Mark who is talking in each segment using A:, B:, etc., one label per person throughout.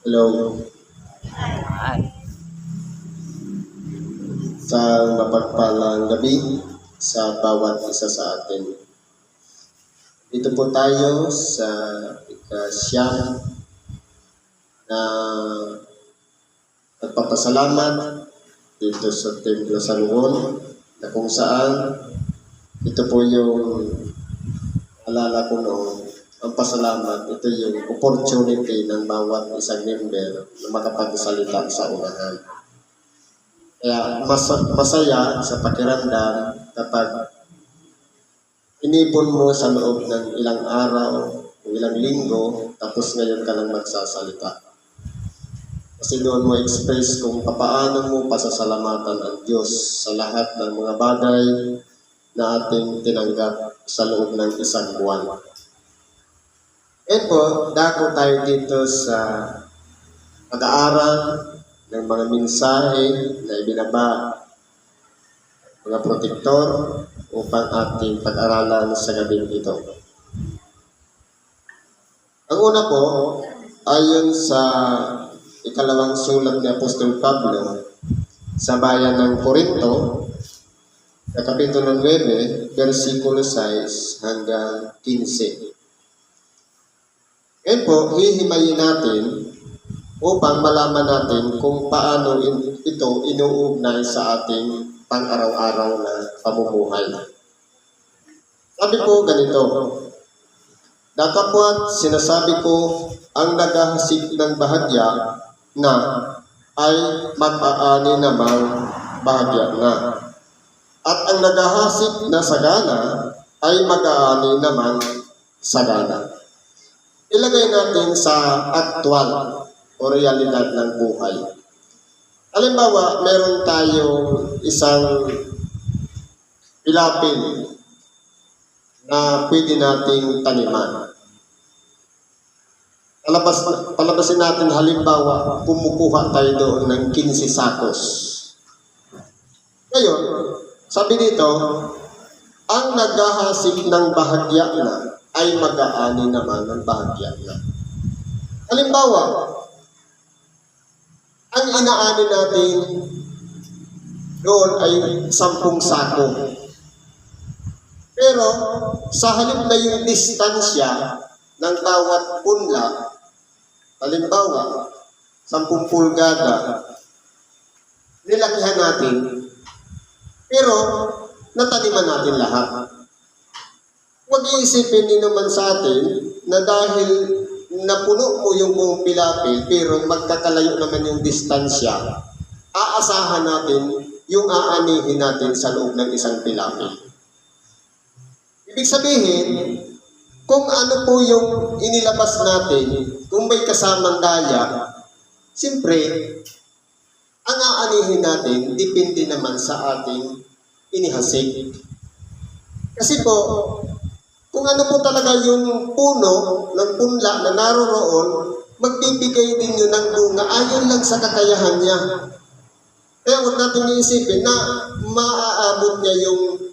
A: Hello. Sa mapagpalang gabi sa bawat isa sa atin. Dito po tayo sa ika-siyam na nagpapasalamat dito sa Templo San Juan na kung saan ito po yung alala ko noon. Ang pasalamat, ito yung opportunity ng bawat isang member na makapagsalita sa unahan. Kaya masaya sa pakiramdam kapag inipon mo sa loob ng ilang araw o ilang linggo, tapos ngayon ka lang magsasalita. Kasi doon mo express kung paano mo pasasalamatan ang Diyos sa lahat ng mga bagay na ating tinanggap sa loob ng isang buwan. Po, dako tayo dito sa pag-aaral ng mga mensahe na ibinaba mga protektor upang ating pag-aralan sa gabing ito. Ang una po, ayon sa ikalawang sulat ni Apostol Pablo sa bayan ng Corinto, sa Kapitulo 9, versikulo 6 hanggang 15. Ngayon po, hihimayin natin upang malaman natin kung paano ito inuugnay sa ating pang-araw-araw na pamumuhay. Sabi po ganito, datapwat sinasabi ko ang naghahasik ng bahagya na ay mag-aani namang bahagya na. At ang naghahasik na sagana ay mag-aani namang sagana. Ilagay natin sa aktwal o realidad ng buhay. Halimbawa, meron tayong isang pilapil na pwede nating taniman. Palabasin natin halimbawa, kumukuha tayo doon ng 15 sakos. Ngayon, sabi dito, ang naghahasik ng bahagya na ay mag-aani naman ng bahagya na. Halimbawa, ang inaani natin doon ay 10 sako. Pero sa halip na yung distansya ng bawat punla, halimbawa, 10 pulgada, nilakihan natin, pero nataniman natin lahat. Huwag iisipin din naman sa atin na dahil napuno mo yung buong pilapil pero magkakalayo naman yung distansya, aasahan natin yung aanihin natin sa loob ng isang pilapil. Ibig sabihin, kung ano po yung inilabas natin, kung may kasamang daya, siyempre, ang aanihin natin, depende naman sa ating inihasik. Kasi po, kung ano po talaga yung puno ng punla na naroroon, magbibigay din yun ng bunga ayon lang sa kakayahan niya. Kaya huwag natin iisipin na maaabot niya yung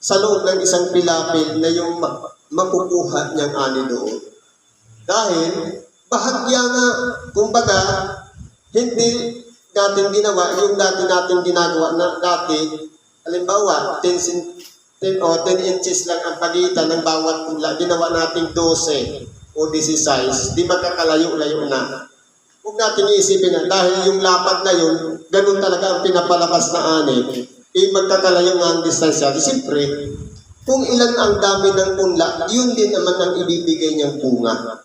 A: sa loob ng isang pilapil na yung makukuha niyang ani doon. Dahil bahagya nga, kumbaga, hindi natin ginawa yung dati natin ginagawa na dati, halimbawa, 10 inches lang ang pagitan ng bawat punla, ginawa nating 12 o 16, di magkakalayo-layo na. Huwag natin iisipin na dahil yung lapad na yun, ganun talaga ang pinapalabas na ani, magkakalayo nga ang distansya. Siyempre, kung ilan ang dami ng punla, yun din naman ang ibibigay niyang bunga.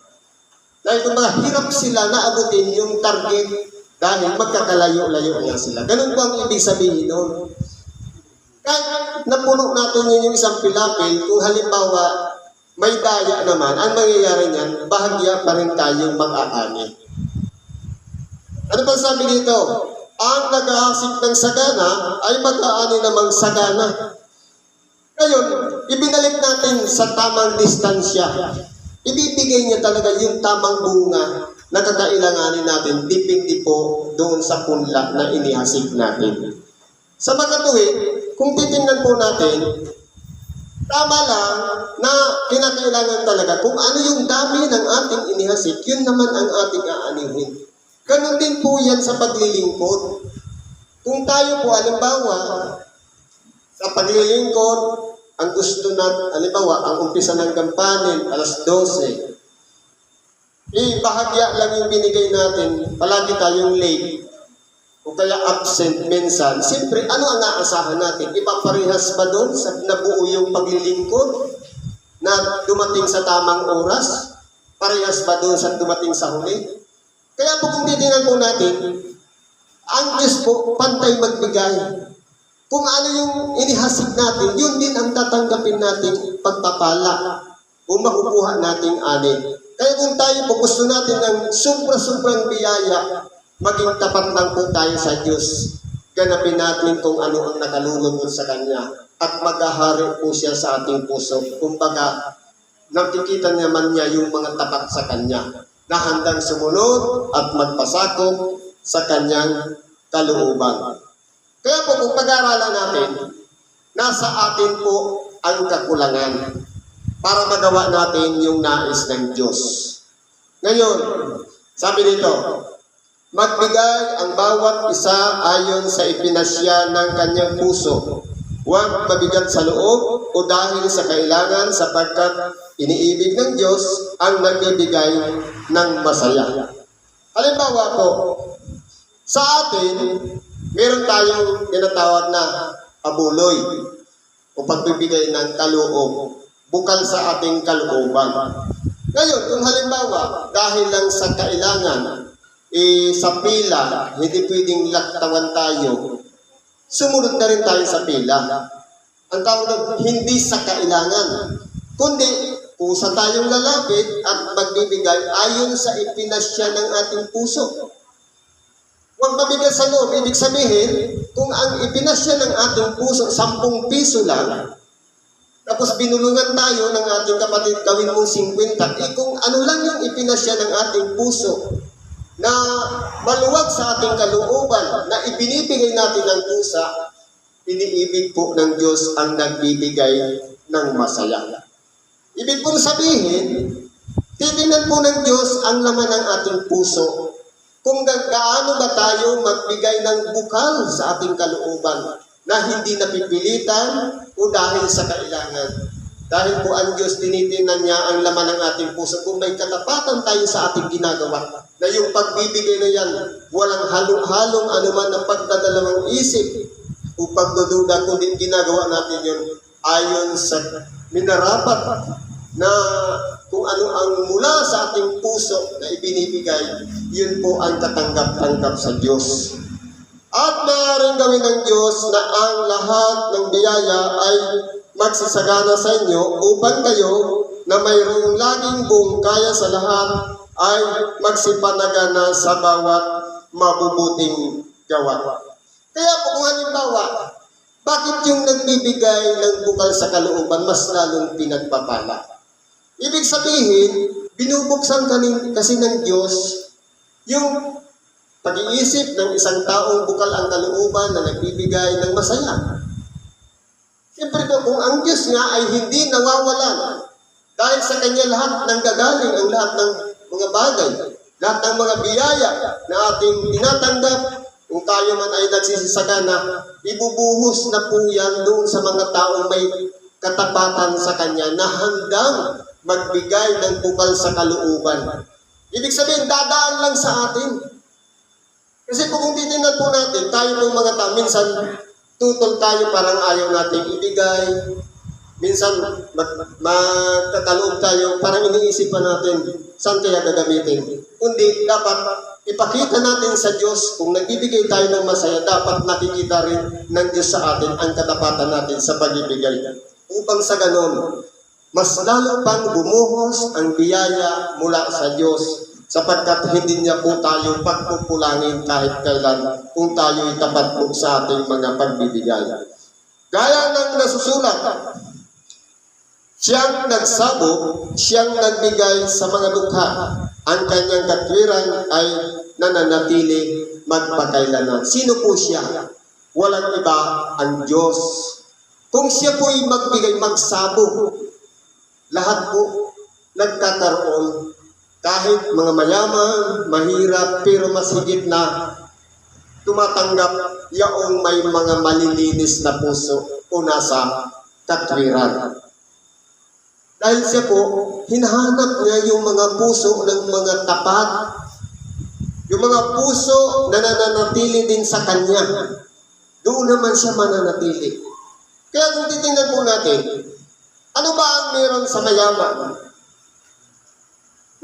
A: Dahil kung hirap sila na abutin yung target dahil magkakalayo-layo nga sila. Ganun po ang ibig sabihin doon. Kahit napuno natin yun yung isang pilapil, kung halimbawa may daya naman, ang mangyayari niyan, bahagya pa rin tayong mag-aani. Ano pa sabi dito? Ang naghahasik ng sagana ay mag-aani namang sagana. Ngayon, ibinalik natin sa tamang distansya. Ibibigay niya talaga yung tamang bunga na kakailanganin natin, depende po doon sa punla na inihasik natin. Sa makatuwid, kung titingnan po natin, tama lang na kinakailangan talaga kung ano yung dami ng ating inihasik, yun naman ang ating aanihin. Ganun din po yan sa paglilingkod. Kung tayo po, halimbawa, sa paglilingkod, ang gusto natin, halimbawa, ang umpisa ng gampanin, alas 12, bahagya lang yung binigay natin, palagi tayong late, o kaya absent minsan. Siyempre, ano ang aasahan natin? Ipaparehas ba doon sa nabuo yung paglilingkod na dumating sa tamang oras? Parehas ba doon sa dumating sa huli? Kaya po kung titingnan po natin, ang Diyos po, pantay magbigay. Kung ano yung inihasig natin, yun din ang tatanggapin nating pagpapala o makukuha nating ani. Kaya kung tayo po gusto natin ng sobrang biyaya, maging tapat lang po tayo sa Diyos. Ganapin natin kung ano ang nakalulunod sa Kanya at maghahari po siya sa ating puso. Kumbaga, nakikita naman niya yung mga tapat sa Kanya na handang sumunod at magpasakop sa Kanyang kalooban. Kaya po kung pag-aaralan natin, nasa atin po ang kakulangan para magawa natin yung nais ng Diyos. Ngayon, sabi dito, magbigay ang bawat isa ayon sa ipinasya ng kanyang puso. Huwag mabigat sa loob o dahil sa kailangan sapagkat iniibig ng Diyos ang nagbibigay ng masaya. Halimbawa po, sa atin, meron tayong tinatawag na abuloy o pagbibigay ng kaloob, bukal sa ating kalooban. Ngayon, kung halimbawa, dahil lang sa kailangan, sa pila, hindi pwedeng laktawan tayo, sumunod na rin tayo sa pila. Ang tawag na, hindi sa kailangan, kundi kusa tayong lalapit at magbibigay ayon sa ipinasya ng ating puso. Huwag mabigat sa loob, ibig sabihin, kung ang ipinasya ng ating puso, 10 piso lang, tapos binulungan tayo ng ating kapatid, gawin mong 50, kung ano lang yung ipinasya ng ating puso, na maluwag sa ating kalooban, na ibinibigay natin ng pusa, iniibig po ng Diyos ang nagbibigay ng masaya. Ibig pong sabihin, titingnan po ng Diyos ang laman ng ating puso, kung gaano ba tayo magbigay ng bukal sa ating kalooban na hindi napipilitan o dahil sa kailangan. Dahil po ang Diyos, tinitingnan niya ang laman ng ating puso. Kung may katapatan tayo sa ating ginagawa, na yung pagbibigay na yan, walang halong-halong anuman ng pagdadalawang isip o pagdududa, kundi ginagawa natin yun ayon sa minarapat na kung ano ang mula sa ating puso na ibinibigay, yun po ang katanggap-tanggap sa Diyos. At maaaring gawin ng Diyos na ang lahat ng biyaya ay magsisagana sa inyo upang kayo na mayroong laging buong kaya sa lahat ay magsipanagana sa bawat mabubuting gawa. Kaya po kung halimbawa, bakit yung nagbibigay ng bukal sa kalooban mas lalong pinagpapala? Ibig sabihin, binubuksan kasi ng Diyos yung pag-iisip ng isang taong bukal ang kalooban na nagbibigay ng masaya. Siyempre po, kung ang Diyos nga ay hindi nawawalan, dahil sa Kanya lahat ng gagaling, ang lahat ng mga bagay, lahat ng mga biyaya na ating tinatanggap, kung tayo man ay nagsisisagana, ibubuhos na po yan doon sa mga taong may katapatan sa Kanya na handang magbigay ng bukal sa kalooban. Ibig sabihin, dadaan lang sa atin. Kasi kung titingnan po natin, tayo pong mga tao, minsan tutol tayo parang ayaw nating ibigay. Minsan magtataloob tayo, parang iniisip pa natin, saan kaya gagamitin? Kundi dapat ipakita natin sa Diyos, kung nagbibigay tayo ng masaya, dapat nakikita rin ng Diyos sa atin ang katapatan natin sa pagbibigay. Upang sa ganon, mas lalo pang bumuhos ang biyaya mula sa Diyos sapagkat hindi niya po tayo pagpupulangin kahit kailan kung tayo'y tapat po sa ating mga pagbibigay. Gaya ng nasusulat, siyang nagsabog, siyang nagbigay sa mga dukha. Ang kanyang katwiran ay nananatili magpakailanan. Sino po siya? Walang iba, ang Diyos. Kung siya po'y magbigay, magsabog, lahat po nagkakaroon. kahit mga mayaman, mahirap, pero mas higit na tumatanggap yaong may mga malilinis na puso o nasa katwiran. Dahil siya po, hinahanap niya yung mga puso ng mga tapat, yung mga puso na nananatili din sa Kanya. Doon naman siya mananatili. Kaya kung titingnan po natin, ano ba ang meron sa mayaman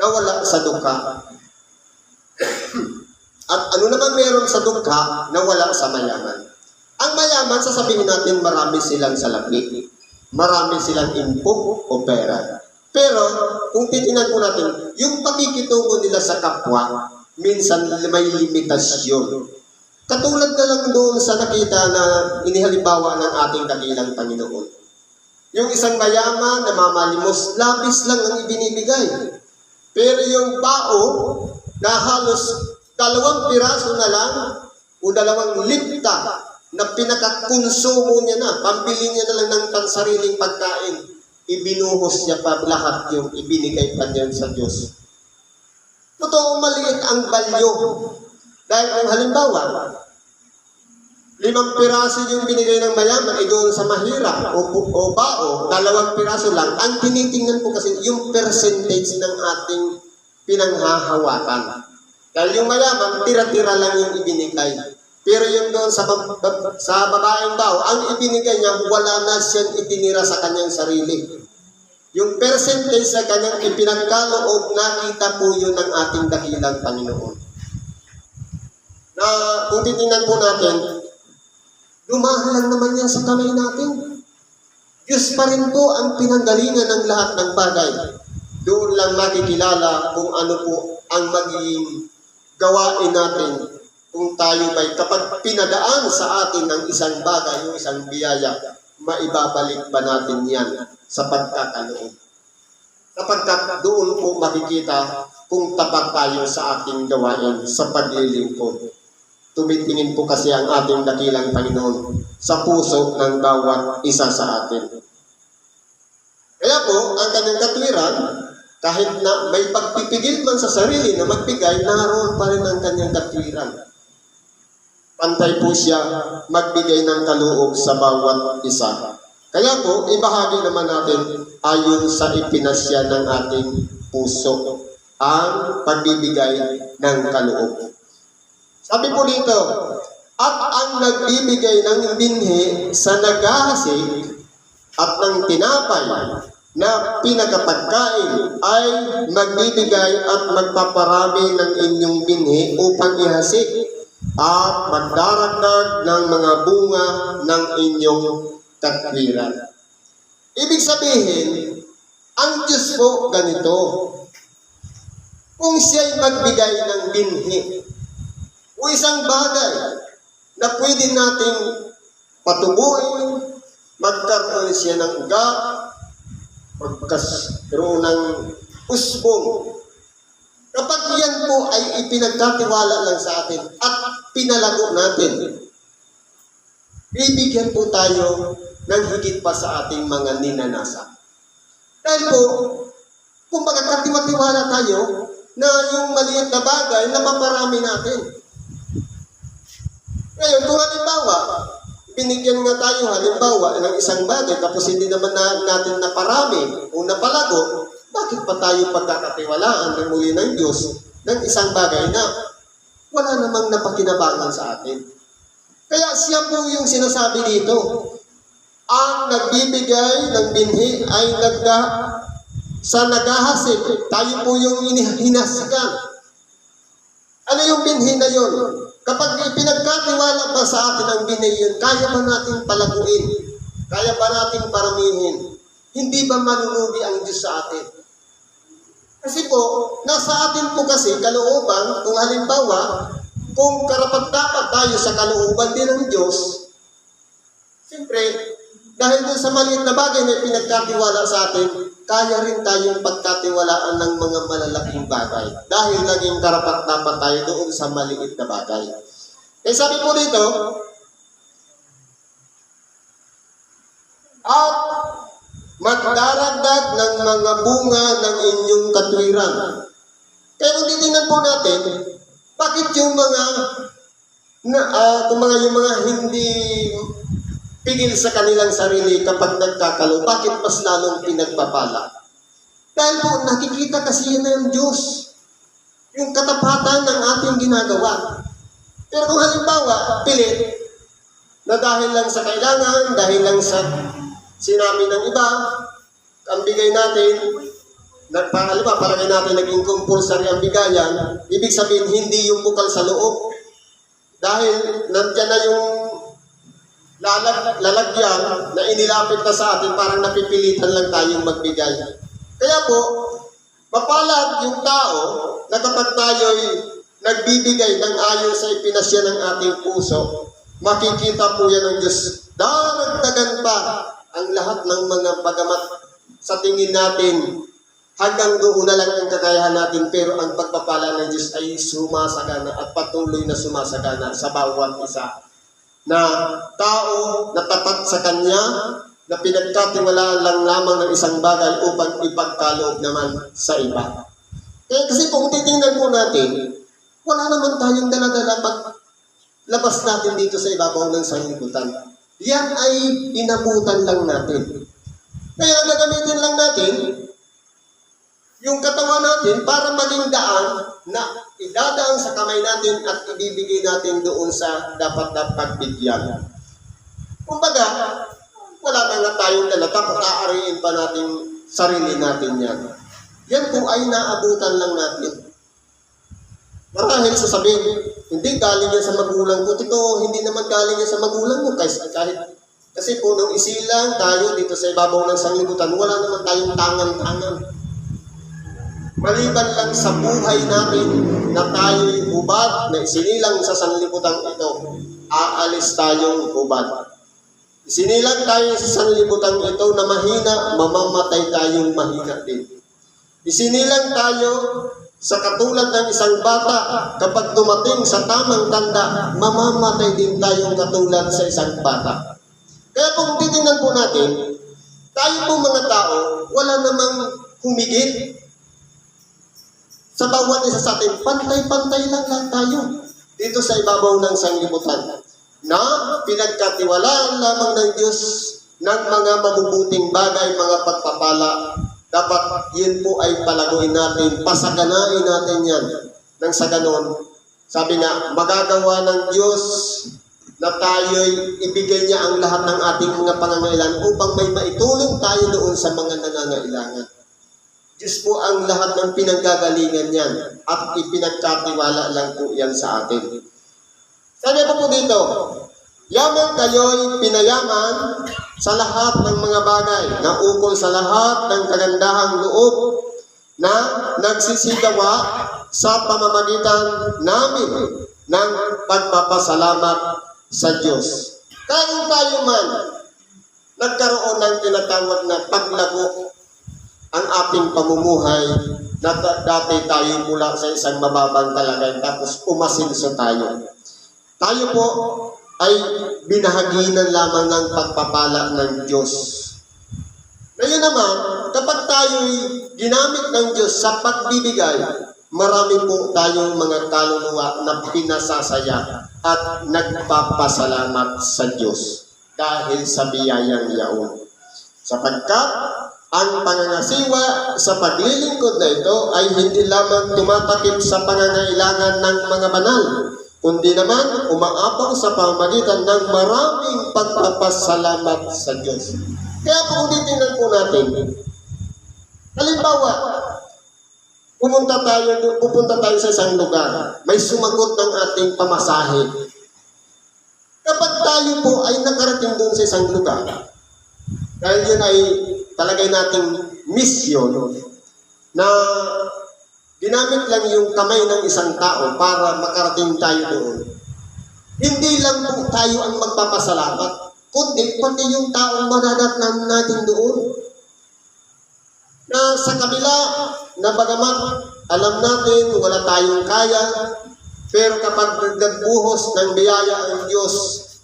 A: na wala sa dukha? At ano naman meron sa dukha na wala sa mayaman? Ang mayaman, sasabihin natin, marami silang salapi. Marami silang info o pera. Pero, kung titingnan po natin, yung pakikitungo nila sa kapwa, minsan may limitasyon. Katulad na lang doon sa nakita na inihalimbawa ng ating dakilang Panginoon. Yung isang mayaman na mamalimos, labis lang ang ibinibigay. Pero yung bao na halos 2 piraso na lang o 2 lipta na pinakakonsumo niya na, pambili niya na lang ng pansariling pagkain, ibinuhos niya pa lahat yung ibinigay pa niya sa Diyos. Totoo, maliit ang balyo. Dahil ang halimbawa, 5 piraso yung binigay ng mayaman, doon sa mahirap o bao, 2 piraso lang. Ang tinitingnan po kasi yung percentage ng ating pinanghahawakan. Dahil yung mayaman, tira-tira lang yung ibinigay. Pero yung doon sa babaeng bao, ang ibinigay niya, wala na siyang itinira sa kanyang sarili. Yung percentage sa kanyang ipinagkaloob, nakita po yun ng ating dakilang Panginoon. Na kung titingnan po natin, lumahan lang naman yan sa kamay natin. Diyos pa rin po ang pinanggalingan ng lahat ng bagay. Doon lang makikilala kung ano po ang magiging gawain natin kung tayo ba'y kapag pinadaan sa atin ng isang bagay, yung isang biyaya, maibabalik ba natin yan sa pagkakaloob? Sapagkat doon po makikita kung tapat tayo sa ating gawain sa paglilingkod. Tumitingin po kasi ang ating dakilang Panginoon sa puso ng bawat isa sa atin. Kaya po, ang kanyang katwiran, kahit na may pagpipigil man sa sarili na magbigay, naroon pa rin ang kanyang katwiran. Pantay po siya magbigay ng kaloob sa bawat isa. Kaya po, ibahagi naman natin ayon sa ipinasya ng ating puso ang pagbibigay ng kaloob. Sabi po dito, at ang nagbibigay ng binhi sa naghahasik at ng tinapay na pinagkapagkain ay magbibigay at magpaparami ng inyong binhi upang ihasik at magdaragdag ng mga bunga ng inyong katwiran. Ibig sabihin, ang Diyos po ganito. Kung siya'y magbigay ng binhi o isang bagay na pwede nating patubuin, magkaroon siya ng ugat, magkaroon ng usbong. Kapag yan po ay ipinagkatiwala lang sa atin at pinalago natin, bibigyan po tayo ng higit pa sa ating mga ninanasa. Dahil po, kung magkatiwala tayo na yung maliit na bagay na maparami natin. Ngayon, kung halimbawa, binigyan nga tayo halimbawa ng isang bagay tapos hindi naman natin naparami o napalago, bakit pa tayo pagkakatiwalaan ng muli ng Diyos ng isang bagay na wala namang napakinabangan sa atin? Kaya siya po yung sinasabi dito, ang nagbibigay ng binhi ay sa naghahasik. Tayo po yung hinasikan. Ano yung binhi na yun? Kapag ipinagkatiwala ba sa atin ang binhi yun, kaya ba natin palaguin? Kaya ba natin paramihin? Hindi ba manulugi ang Diyos sa atin? Kasi po, nasa atin po kasi kalooban, kung halimbawa, kung karapat-dapat tayo sa kalooban din ng Diyos, siyempre, dahil doon sa maliit na bagay na pinagkatiwala sa atin, kaya rin tayong pagkatiwalaan ng mga malalaking bagay. Dahil naging karapat-dapat tayo doon sa maliit na bagay. Eh sabi po dito, at magdaragdag ng mga bunga ng inyong katwiran. Kaya kung titingnan po natin, bakit yung mga yung mga hindi pigil sa kanilang sarili kapag nagkakalo, bakit mas lalong pinagpapala? Dahil po nakikita kasi yan ng Diyos, yung katapatan ng ating ginagawa. Pero kung halimbawa, pilit, na dahil lang sa kailangan, dahil lang sa sinabi ng iba, ang bigay natin, palagay natin naging compulsory ang bigayan, ibig sabihin hindi yung bukal sa loob. Dahil nandiyan na yung lalagyan na inilapit na sa atin, parang napipilitan lang tayong magbigay. Kaya po, mapalad yung tao na kapag tayo'y nagbibigay ng ayon sa ipinasya ng ating puso, makikita po yan ng Diyos. Daragdagan pa ang lahat ng mga pagamat sa tingin natin, hanggang doon na lang ang kakayahan natin, pero ang pagpapala ng Diyos ay sumasagana at patuloy na sumasagana sa bawat isa na tao na tapat sa Kanya, na pinagkatiwalaan lang lamang ng isang bagay upang ipagkaloob naman sa iba. Kasi kung titingnan po natin, wala naman tayong dala-dala pag labas natin dito sa ibabaw ng sanglibutan. Yan ay inabutan lang natin. Kaya gagamitin lang natin yung katawan natin para maging daan na idadaan sa kamay natin at ibibigay natin doon sa dapat na pagbigyan. Kumbaga, wala na nga tayong dala, tapos aariin pa natin sarili natin yan. Yan po ay naabutan lang natin. Marahil sasabihin, hindi galing yan sa magulang ko. Tito, hindi naman galing yan sa magulang mo. Kasi po nung isilang tayo dito sa ibabaw ng sanglibutan, wala naman tayong tangan-tangan. Maliban lang sa buhay natin na tayo'y hubad na isinilang sa sanlibutan ito, aalis tayong hubad. Isinilang tayo sa sanlibutan ito na mahina, mamamatay tayong mahina din. Isinilang tayo sa katulad ng isang bata, kapag dumating sa tamang tanda, mamamatay din tayong katulad sa isang bata. Kaya kung titingnan po natin, tayo po mga tao, wala namang humigit. Sa bawat isa sa atin, pantay-pantay lang tayo dito sa ibabaw ng sanglibutan na pinagkatiwalaan lamang ng Diyos ng mga mabubuting bagay, mga pagpapala. Dapat yun po ay palaguin natin, pasaganain natin yan. Nang sa ganon, sabi nga, magagawa ng Diyos na tayo'y ibigay niya ang lahat ng ating mga pangangailangan upang may maitulong tayo doon sa mga nangangailangan. Diyos po ang lahat ng pinanggagalingan niyan at ipinagkatiwala lang po yan sa atin. Sabi po dito, yaman kayo'y pinayaman sa lahat ng mga bagay na ukol sa lahat ng kagandahang loob na nagsisigawa sa pamamagitan namin ng pagpapasalamat sa Diyos. Kaya kung tayo man nagkaroon ng tinatawag na paglago ang ating pamumuhay na dati tayo mula sa isang mababang kalagayan tapos umasinso tayo. Tayo po ay binahaginan lamang ng pagpapala ng Diyos. Ngayon naman, kapag tayo'y ginamit ng Diyos sa pagbibigay, marami po tayong mga kaluluwa na pinasasaya at nagpapasalamat sa Diyos dahil sa biyayang yaon. Sapagkat ang pangangasiwa sa paglilingkod na ito ay hindi lamang tumatakip sa pangangailangan ng mga banal, kundi naman umaabang sa pamamagitan ng maraming pagpapasalamat sa Diyos. Kaya kung titingnan po natin, halimbawa, pupunta tayo sa isang lugar, may sumagot ng ating pamasahe. Kapag tayo po ay nakarating doon sa isang lugar, dahil yun ay talagay nating misyon na ginamit lang yung kamay ng isang tao para makarating tayo doon. Hindi lang po tayo ang magpapasalamat, kundi pati yung taong madadatnan natin doon. Na sa kabila, na bagamat alam natin wala tayong kaya, pero kapag nagbuhos ng biyaya ang Diyos,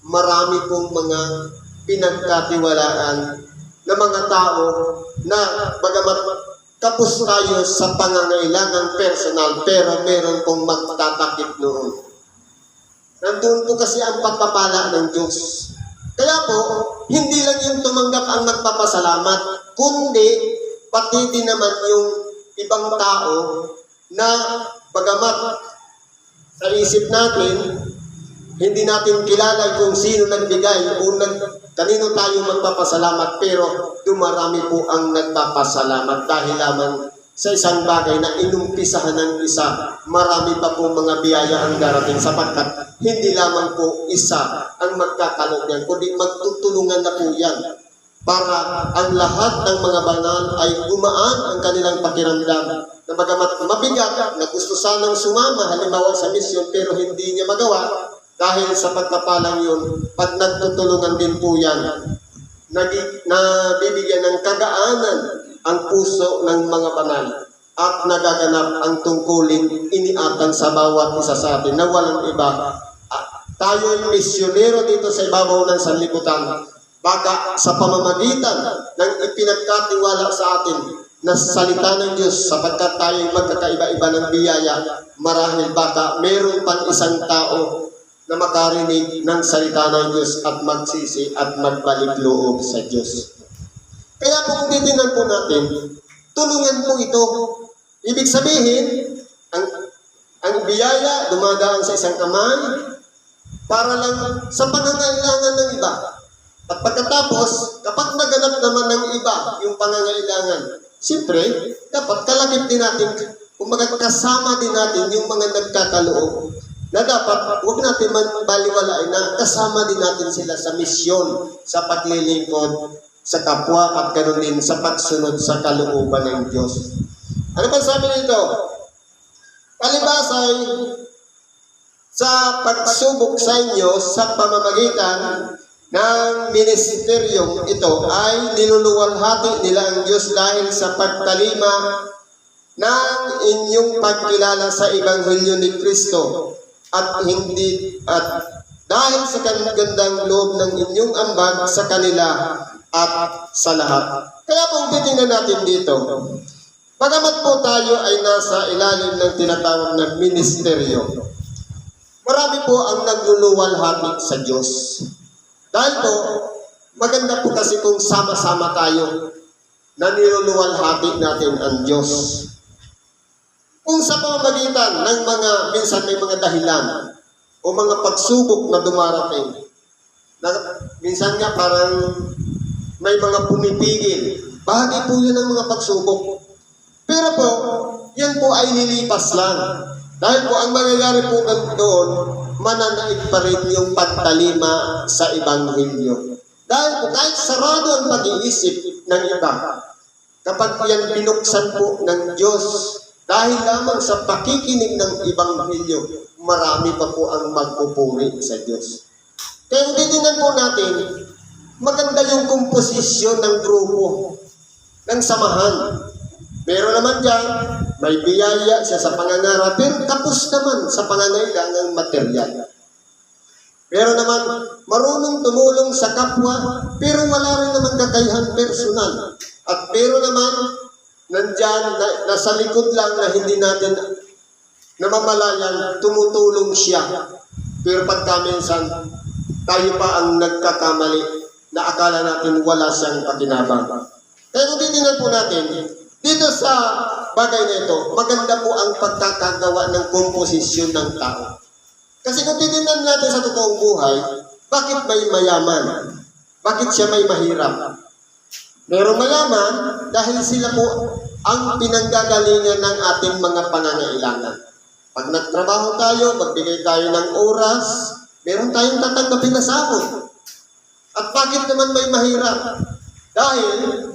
A: marami pong mga pinagkatiwalaan na mga tao na bagamat kapos tayo sa pangangailangan personal, pero meron pong magtatakip noon. Nandun po kasi ang pagpapala ng Diyos. Kaya po, hindi lang yung tumanggap ang magpapasalamat, kundi pati din naman yung ibang tao na bagamat sa isip natin, hindi natin kilala kung sino nagbigay o kanino tayo magpapasalamat, pero dumarami po ang nagpapasalamat dahil lamang sa isang bagay na inumpisahan ng isa, marami pa po mga biyaya ang darating sapagkat hindi lamang po isa ang magkakalog yan, kundi magtutulungan na po yan para ang lahat ng mga banal ay gumaan ang kanilang pakiramdam na bagamat mabigat na gusto sanang sumama halimbawa sa misyon pero hindi niya magawa dahil sa pagpapalang yun, pag nagtutulungan din po yan, nabibigyan ng kagaanan ang puso ng mga banal at nagaganap ang tungkulin iniatang sa bawat isa sa atin na walang iba. Tayo ay misyonero dito sa ibabaw ng sanlibutan. Baka sa pamamagitan ng ipinagkatiwala sa atin na salita ng Diyos sapagkat tayo ay magkakaiba-iba ng biyaya, marahil baka meron pang isang tao na makarinig ng salita ng Diyos at magsisi at magbalik loob sa Diyos. Kaya po kung titingnan po natin, tulungan po ito. Ibig sabihin, ang biyaya dumadaan sa isang kamay para lang sa pangangailangan ng iba. At pagkatapos, kapag naganap naman ng iba yung pangangailangan, siyempre, dapat kalagip din natin, kumbaga kasama din natin yung mga nagkakaloob na dapat huwag natin baliwalain na kasama din natin sila sa misyon, sa paglilingkod sa kapwa at ganoon din sa pagsunod sa kalooban ng Diyos. Ano pa sabi nito? Palibasay sa pagsubok sa inyo sa pamamagitan ng ministeryong ito ay niluluwalhati nila ang Diyos dahil sa pagtalima ng inyong pagkilala sa Ebanghelyo ni Kristo at dahil sa gandang loob ng inyong ambag sa kanila at sa lahat. Kaya kung titingnan natin dito, bagamat po tayo ay nasa ilalim ng tinatawag na ministeryo, marami po ang nagluluwalhati sa Diyos. Dahil po, maganda po kasi kung sama-sama tayo na niluluwalhati natin ang Diyos. Kung sa pamamagitan ng minsan may mga dahilan o mga pagsubok na dumarating, na minsan nga parang may mga pumipigil. Bahagi po yun ng mga pagsubok. Pero po, yan po ay nilipas lang. Dahil po ang mangyayari po doon, mananaig pa rin yung pagtalima sa Ebanghelyo. Dahil po kahit sarado ang pag-iisip ng iba, kapag yan binuksan po ng Diyos, dahil lamang sa pakikinig ng Ebanghelyo, marami pa po ang magpupuri sa Diyos. Kaya kung titingnan po natin, maganda yung komposisyon ng grupo, ng samahan. Meron naman dyan, may biyaya siya sa pangangarap, pero tapos naman sa pangangailangang material. Meron naman, marunong tumulong sa kapwa, pero wala rin naman kakayahan personal. At meron naman, nandyan, nasa likod lang na hindi natin namamalayan, tumutulong siya. Pero pagka minsan, tayo pa ang nagkakamali na akala natin wala siyang pakinabang. Kaya kung titingnan po natin, dito sa bagay na ito, maganda po ang pagkakagawa ng komposisyon ng tao. Kasi kung titingnan natin sa totoong buhay, bakit may mayaman? Bakit siya may mahirap? Merong mayaman dahil sila po ang pinanggagalingan ng ating mga pangangailangan. Pag nagtrabaho tayo, magbigay tayo ng oras, meron tayong tatanggapin na sahod. At bakit naman may mahirap? Dahil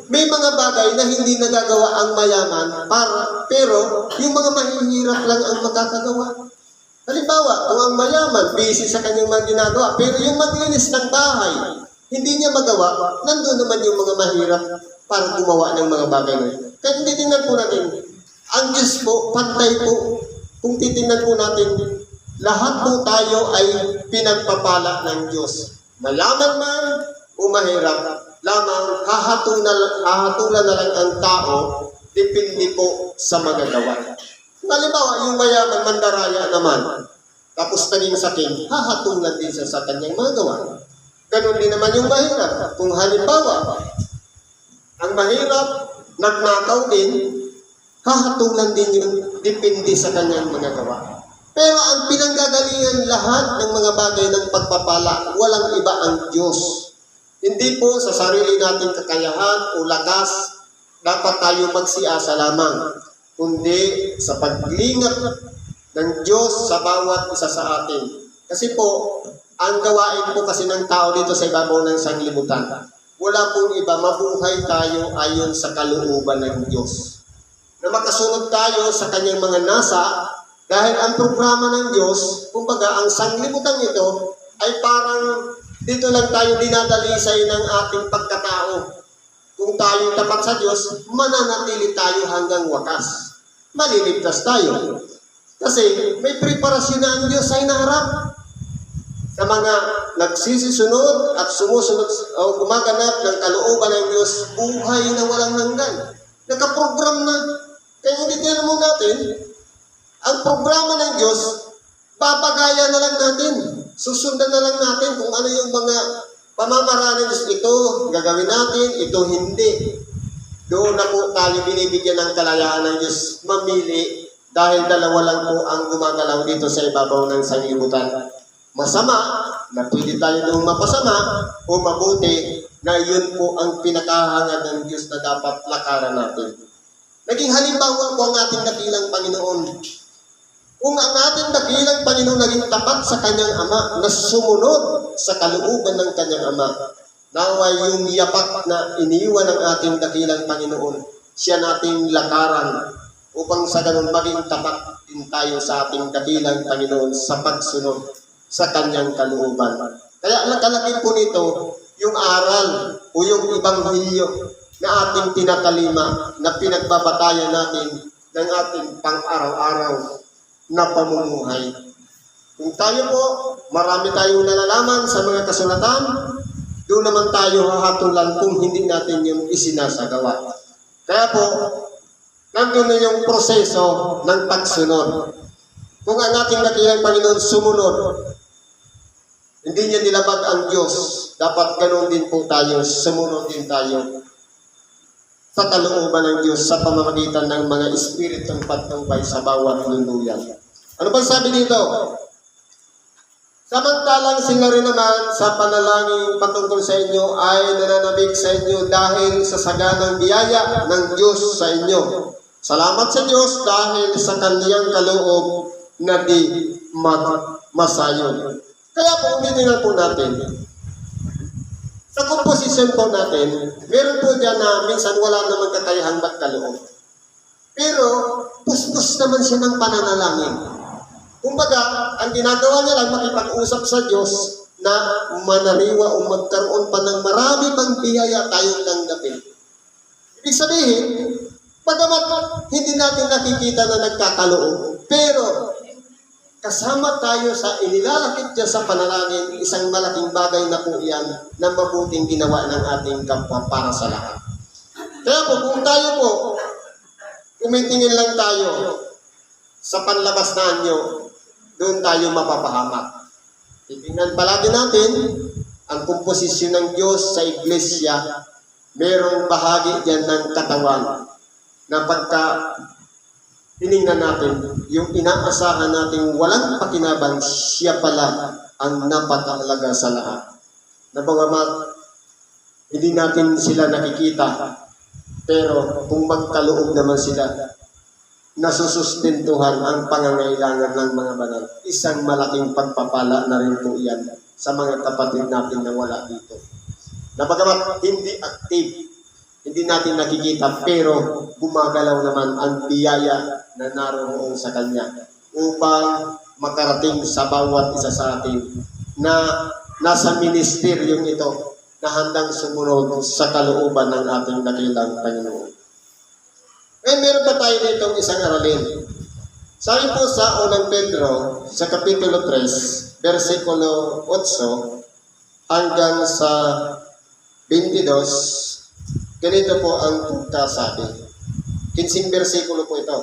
A: may mga bagay na hindi nagagawa ang mayaman, pero yung mga mahihirap lang ang makakagawa. Halimbawa, kung ang mayaman, busy sa kanyang mga ginagawa, pero yung maglinis ng bahay, hindi niya magawa, nandun naman yung mga mahirap para gumawa ng mga bagay na yun. Kaya kung titingnan po natin, ang Diyos po, pantay po, kung titingnan po natin, lahat po tayo ay pinagpapala ng Diyos. Mayaman man o mahirap, lamang hahatulan na lang ang tao depende po sa magagawa. Halimbawa, yung mayaman mandaraya naman, tapos naging saking, hahatulan din siya sa kanyang magawa. Ganon din naman yung mahirap. Kung halimbawa, ang mahirap, nagnakaw din, hahatulan din yun, depende sa kanyang magagawa. Pero ang pinanggagalingan lahat ng mga bagay ng pagpapala, walang iba ang Diyos. Hindi po sa sarili nating kakayahan o lakas, dapat tayo magsiasa lamang, kundi sa paglingap ng Diyos sa bawat isa sa atin. Kasi po, ang gawain po kasi ng tao dito sa ibabaw ng sanglibutan, wala pong iba, mabuhay tayo ayon sa kalooban ng Diyos. Na makasunod tayo sa kanyang mga nasa, dahil ang programa ng Diyos, kumbaga ang sanglibutan ito, ay parang dito lang tayo dinadalisay ng ating pagkatao. Kung tayo tapat sa Diyos, mananatili tayo hanggang wakas. Maliligtas tayo. Kasi may preparasyon na ang Diyos sa inaharap. Sa mga nagsisisunod at sumusunod o gumaganap ng kalooban ng Diyos, buhay na walang hanggan. Nakaprogram na. Kaya hindi tinanong mo natin, ang programa ng Diyos, babagaya na lang natin. Susundan na lang natin kung ano yung mga pamamaraan ng Diyos. Ito, gagawin natin, ito hindi. Doon na po tayo binibigyan ng kalayaan ng Diyos mamili dahil dalawa lang po ang gumagalaw dito sa ibabaw ng sanglibutan. Masama, na pwede tayo doon mapasama, o mabuti, na yun po ang pinakahangad ng Diyos na dapat lakaran natin. Naging halimbawa po ang ating dakilang Panginoon. Kung ang ating dakilang Panginoon naging tapat sa kanyang Ama, na sumunod sa kalooban ng kanyang Ama, naway yung yapak na iniwan ng ating dakilang Panginoon, siya nating lakaran, upang sa ganun maging tapat din tayo sa ating dakilang Panginoon sa pagsunod sa kanyang kalooban. Kaya nakalagay po nito yung aral o yung ibanghilyo na ating tinatalima na pinagbabatayan natin ng ating pang-araw-araw na pamumuhay. Kung tayo po, marami tayong nalalaman sa mga kasulatan, doon naman tayo hahatulan kung hindi natin yung isinasagawa. Kaya po, nandun na yung proseso ng pagsunod. Kung ang ating dakilang Panginoon sumunod, hindi niya nilabag ang Diyos. Dapat ganoon din po tayo, sumunod din tayo sa kalooban ng Diyos sa pamamagitan ng mga espiritong patnubay sa bawat luluyan. Ano ba sabi dito? Samantalang sila rin naman sa panalangin patungkol sa inyo ay nananabik sa inyo dahil sa saganang biyaya ng Diyos sa inyo. Salamat sa Diyos dahil sa kaniyang kaloob na di masayon. Kaya po, umitingan po natin. Sa komposisyon po natin, meron po dyan na minsan wala naman kakayahang magkaloob. Pero, puspos naman siya ng pananalangin. Kumbaga, ang ginagawa niya lang makipag-usap sa Diyos na manariwa o magkaroon pa ng marami pang biyaya tayong tanggapin. Ibig sabihin, bagamat hindi natin nakikita na nagkakaloob, pero kasama tayo sa inilalakit niya sa panalangin, isang malaking bagay na po yan na mabuting ginawa ng ating kapwa para sa lahat. Kaya po, kung tayo po, kumitingin lang tayo sa panlabas na anyo, doon tayo mapapahamak. Titingnan palagi natin ang komposisyon ng Diyos sa iglesia. Merong bahagi diyan ng katawan na pagka tinignan natin, yung inaasahan natin walang pakinabang, siya pala ang napakahalaga sa lahat. Nabagamat, hindi natin sila nakikita, pero kung magkaloob naman sila, nasusustentuhan ang pangangailangan ng mga banal. Isang malaking pagpapala na rin po yan sa mga kapatid natin na wala dito. Nabagamat, hindi active, hindi natin nakikita, pero gumagalaw naman ang biyaya na naroon sa Kanya upang makarating sa bawat isa sa atin na nasa ministeryong ito na handang sumunod sa kalooban ng ating dakilang Panginoon. Eh, meron pa tayo ditong isang aralin. Sabi po sa unang Pedro, sa Kapitulo 3, versikulo 8 hanggang sa 22, ganito po ang pagkasabi. 15 versikulo po ito.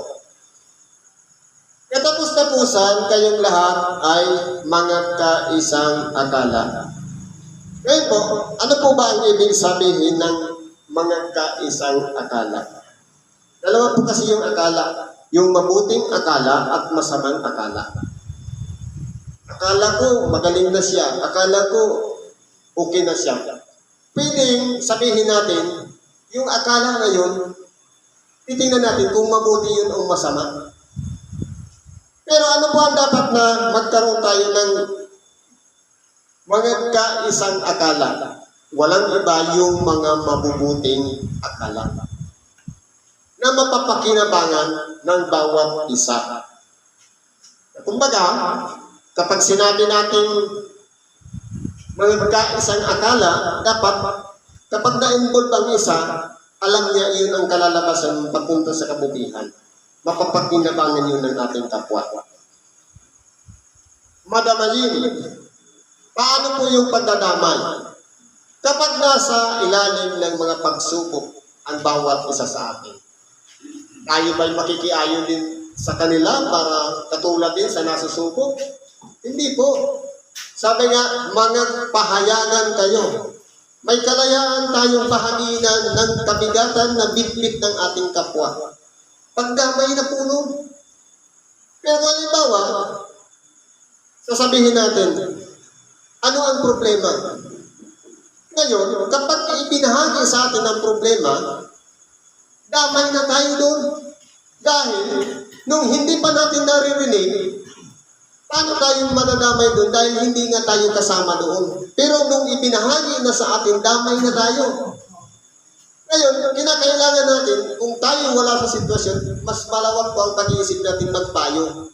A: Katapos-tapusan, kayong lahat ay mga kaisang akala. Ngayon po, ano po ba ang ibig sabihin ng mga kaisang akala? Dalawa po kasi yung akala. Yung mabuting akala at masamang akala. Akala ko magaling na siya. Akala ko okay na siya. Pwedeng sabihin natin, yung akala ngayon, titingnan natin kung mabuti yun o masama. Pero ano po ang dapat na magkaroon tayo ng mga kaisang akala? Walang iba yung mga mabubuting akala na mapapakinabangan ng bawat isa. Kumbaga, kapag sinabi natin mga kaisang akala, dapat kapag na-involve ang isa, alam niya iyon ang kalalabasan papunta sa kabutihan. Mapapakinabangan yun ng ating kapwa. Madamayin. Paano po yung pagdadamay? Kapag nasa ilalim ng mga pagsubok ang bawat isa sa atin, tayo ba'y makikiayon din sa kanila para katulad din sa nasusubok? Hindi po. Sabi nga, mga pahayagan kayo. May kalayaan tayong pahaginan ng kabigatan na bitbit ng ating kapwa. Pagdamay na puno. Pero halimbawa, sasabihin natin, ano ang problema? Ngayon, kapag ibinahagi sa atin ang problema, damay na tayo doon. Dahil, nung hindi pa natin naririnig, paano tayong madadamay doon? Dahil hindi nga tayo kasama doon. Pero nung ibinahagi na sa atin, damay na tayo. Ngayon, kinakailangan natin, kung tayo wala sa sitwasyon, mas malawak po ang pag-iisip natin magpayo.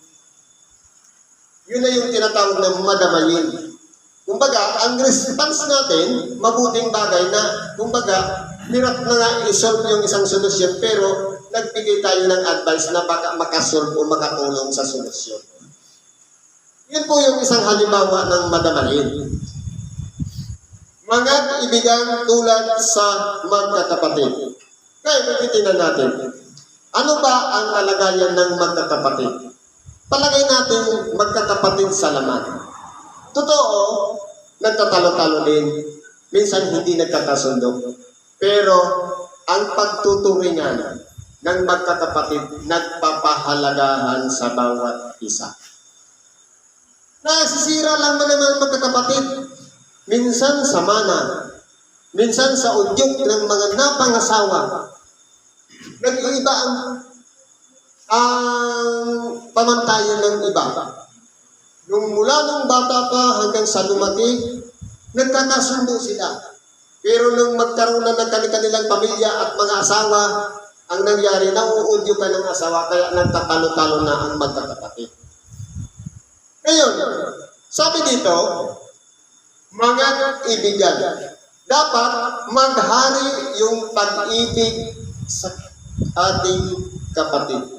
A: Yun na yung tinatawag na madamayin. Kumbaga, ang response natin, mabuting bagay na, kumbaga, hirap na nga i-solve yung isang solusyon, pero nagbigay tayo ng advice na baka makasolve o makatulong sa solusyon. Yun po yung isang halimbawa ng madamayin. Mga kaibigan tulad sa magkakapatid. Kaya titingnan natin, ano ba ang kalagayan ng magkakapatid? Palagay natin magkakapatid sa laman. Totoo, nagtatalo-talo din. Minsan hindi nagkakasundo. Pero ang pagtuturingan ng magkakapatid nagpapahalagahan sa bawat isa. Nasisira lang man naman magkakapatid. Minsan sa mana, minsan sa udyok ng mga napangasawa. Nag-iiba ang pamantayan ng iba. Nung mula nung bata pa hanggang sa lumaki, nagkakasundo sila. Pero nung magkaroon na ng kanilang pamilya at mga asawa, ang nangyari, nauudyo ka ng asawa, kaya nagtatalo-talo na ang magkakapatid. Ngayon, sabi dito, mga kaibigan, dapat maghari yung pag-ibig sa ating kapatid.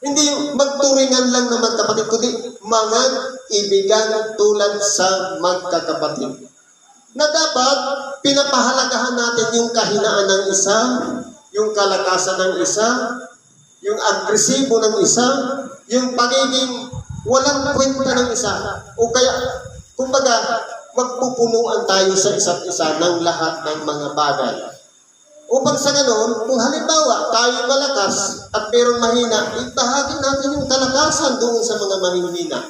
A: Hindi magturingan lang ng magkapatid, kundi mga ibigan tulad sa magkakapatid. Na dapat pinapahalagahan natin yung kahinaan ng isa, yung kalakasan ng isa, yung agresibo ng isa, yung pagiging walang kwenta ng isa. O kaya, kumbaga, magpupunuan tayo sa isa't isa ng lahat ng mga bagay. Upang sa ganoon, kung halimbawa tayo malakas at mayroong mahina, ibahagi natin yung kalakasan doon sa mga mahihina.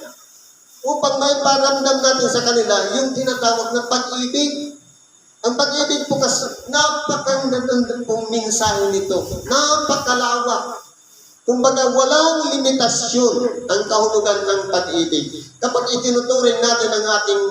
A: Upang may paramdam natin sa kanila yung tinatawag na pag-ibig. Ang pag-ibig po kasi napakagandang pong mensahe nito. Napakalawak. Kumbaga walang limitasyon ang kahulugan ng pag-ibig. Kapag itinuturing natin ang ating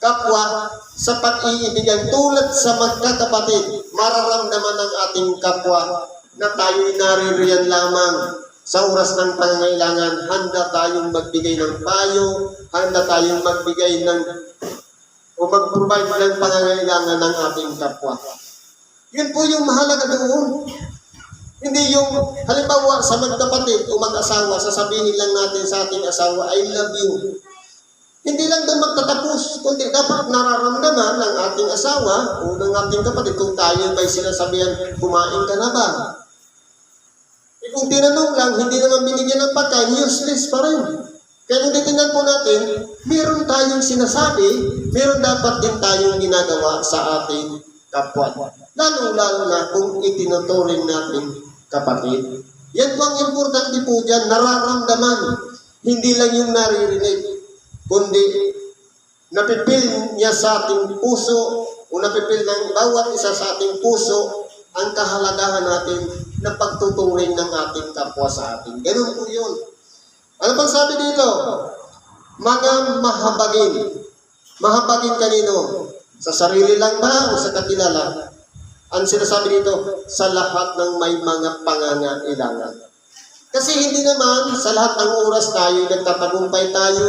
A: kapwa sa pag-iibigan tulad sa magkakapatid, mararamdaman ng ating kapwa na tayo'y naririyan lamang sa oras ng pangangailangan. Handa tayong magbigay ng payo, handa tayong magbigay ng o mag-provide ng pangangailangan ng ating kapwa. Yun po yung mahalaga doon. Hindi yung halimbawa sa magkapatid o mag-asawa, sasabihin lang natin sa ating asawa, I love you. Hindi lang doon magtatapos, kundi dapat nararamdaman ng ating asawa o ng ating kapatid kung tayo ba'y sinasabihan, kumain ka na ba? kung tinanong lang, hindi naman binigyan ng pagkain, useless pa rin. Kaya kung titignan po natin, meron tayong sinasabi, meron dapat din tayong ginagawa sa ating kapwa. Lalo-lalo na kung itinuturing natin kapatid. Yan po ang importante po dyan, nararamdaman. Hindi lang yung naririnig, kundi napipil niya sa ating puso o napipil ng bawat isa sa ating puso ang kahalagahan natin na pagtuturing ng ating kapwa sa atin. Ganun po yun. Ano pang sabi dito? Mga mahabagin. Mahabagin kanino? Sa sarili lang ba o sa kakilala? Ang sinasabi dito, sa lahat ng may mga pangangailangan. Kasi hindi naman sa lahat ng oras tayo, nagtatagumpay tayo,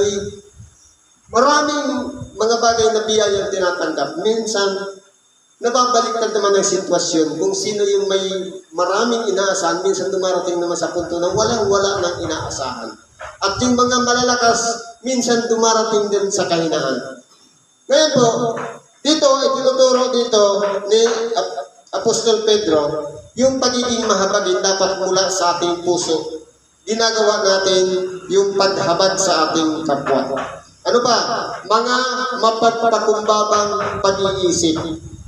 A: maraming mga bagay na biyayang tinatanggap. Minsan, nababaliktad naman ang sitwasyon. Kung sino yung may maraming inaasahan, minsan dumarating naman sa punto na walang-wala ng inaasahan. At yung mga malalakas, minsan dumarating din sa kahinaan. Ngayon po, dito, itinuturo dito ni Apostol Pedro, yung pagiging mahabagin dapat mula sa ating puso. Ginagawa natin yung paghabag sa ating kapwa. Ano pa? Mga mapagpakumbabang pag-iisip.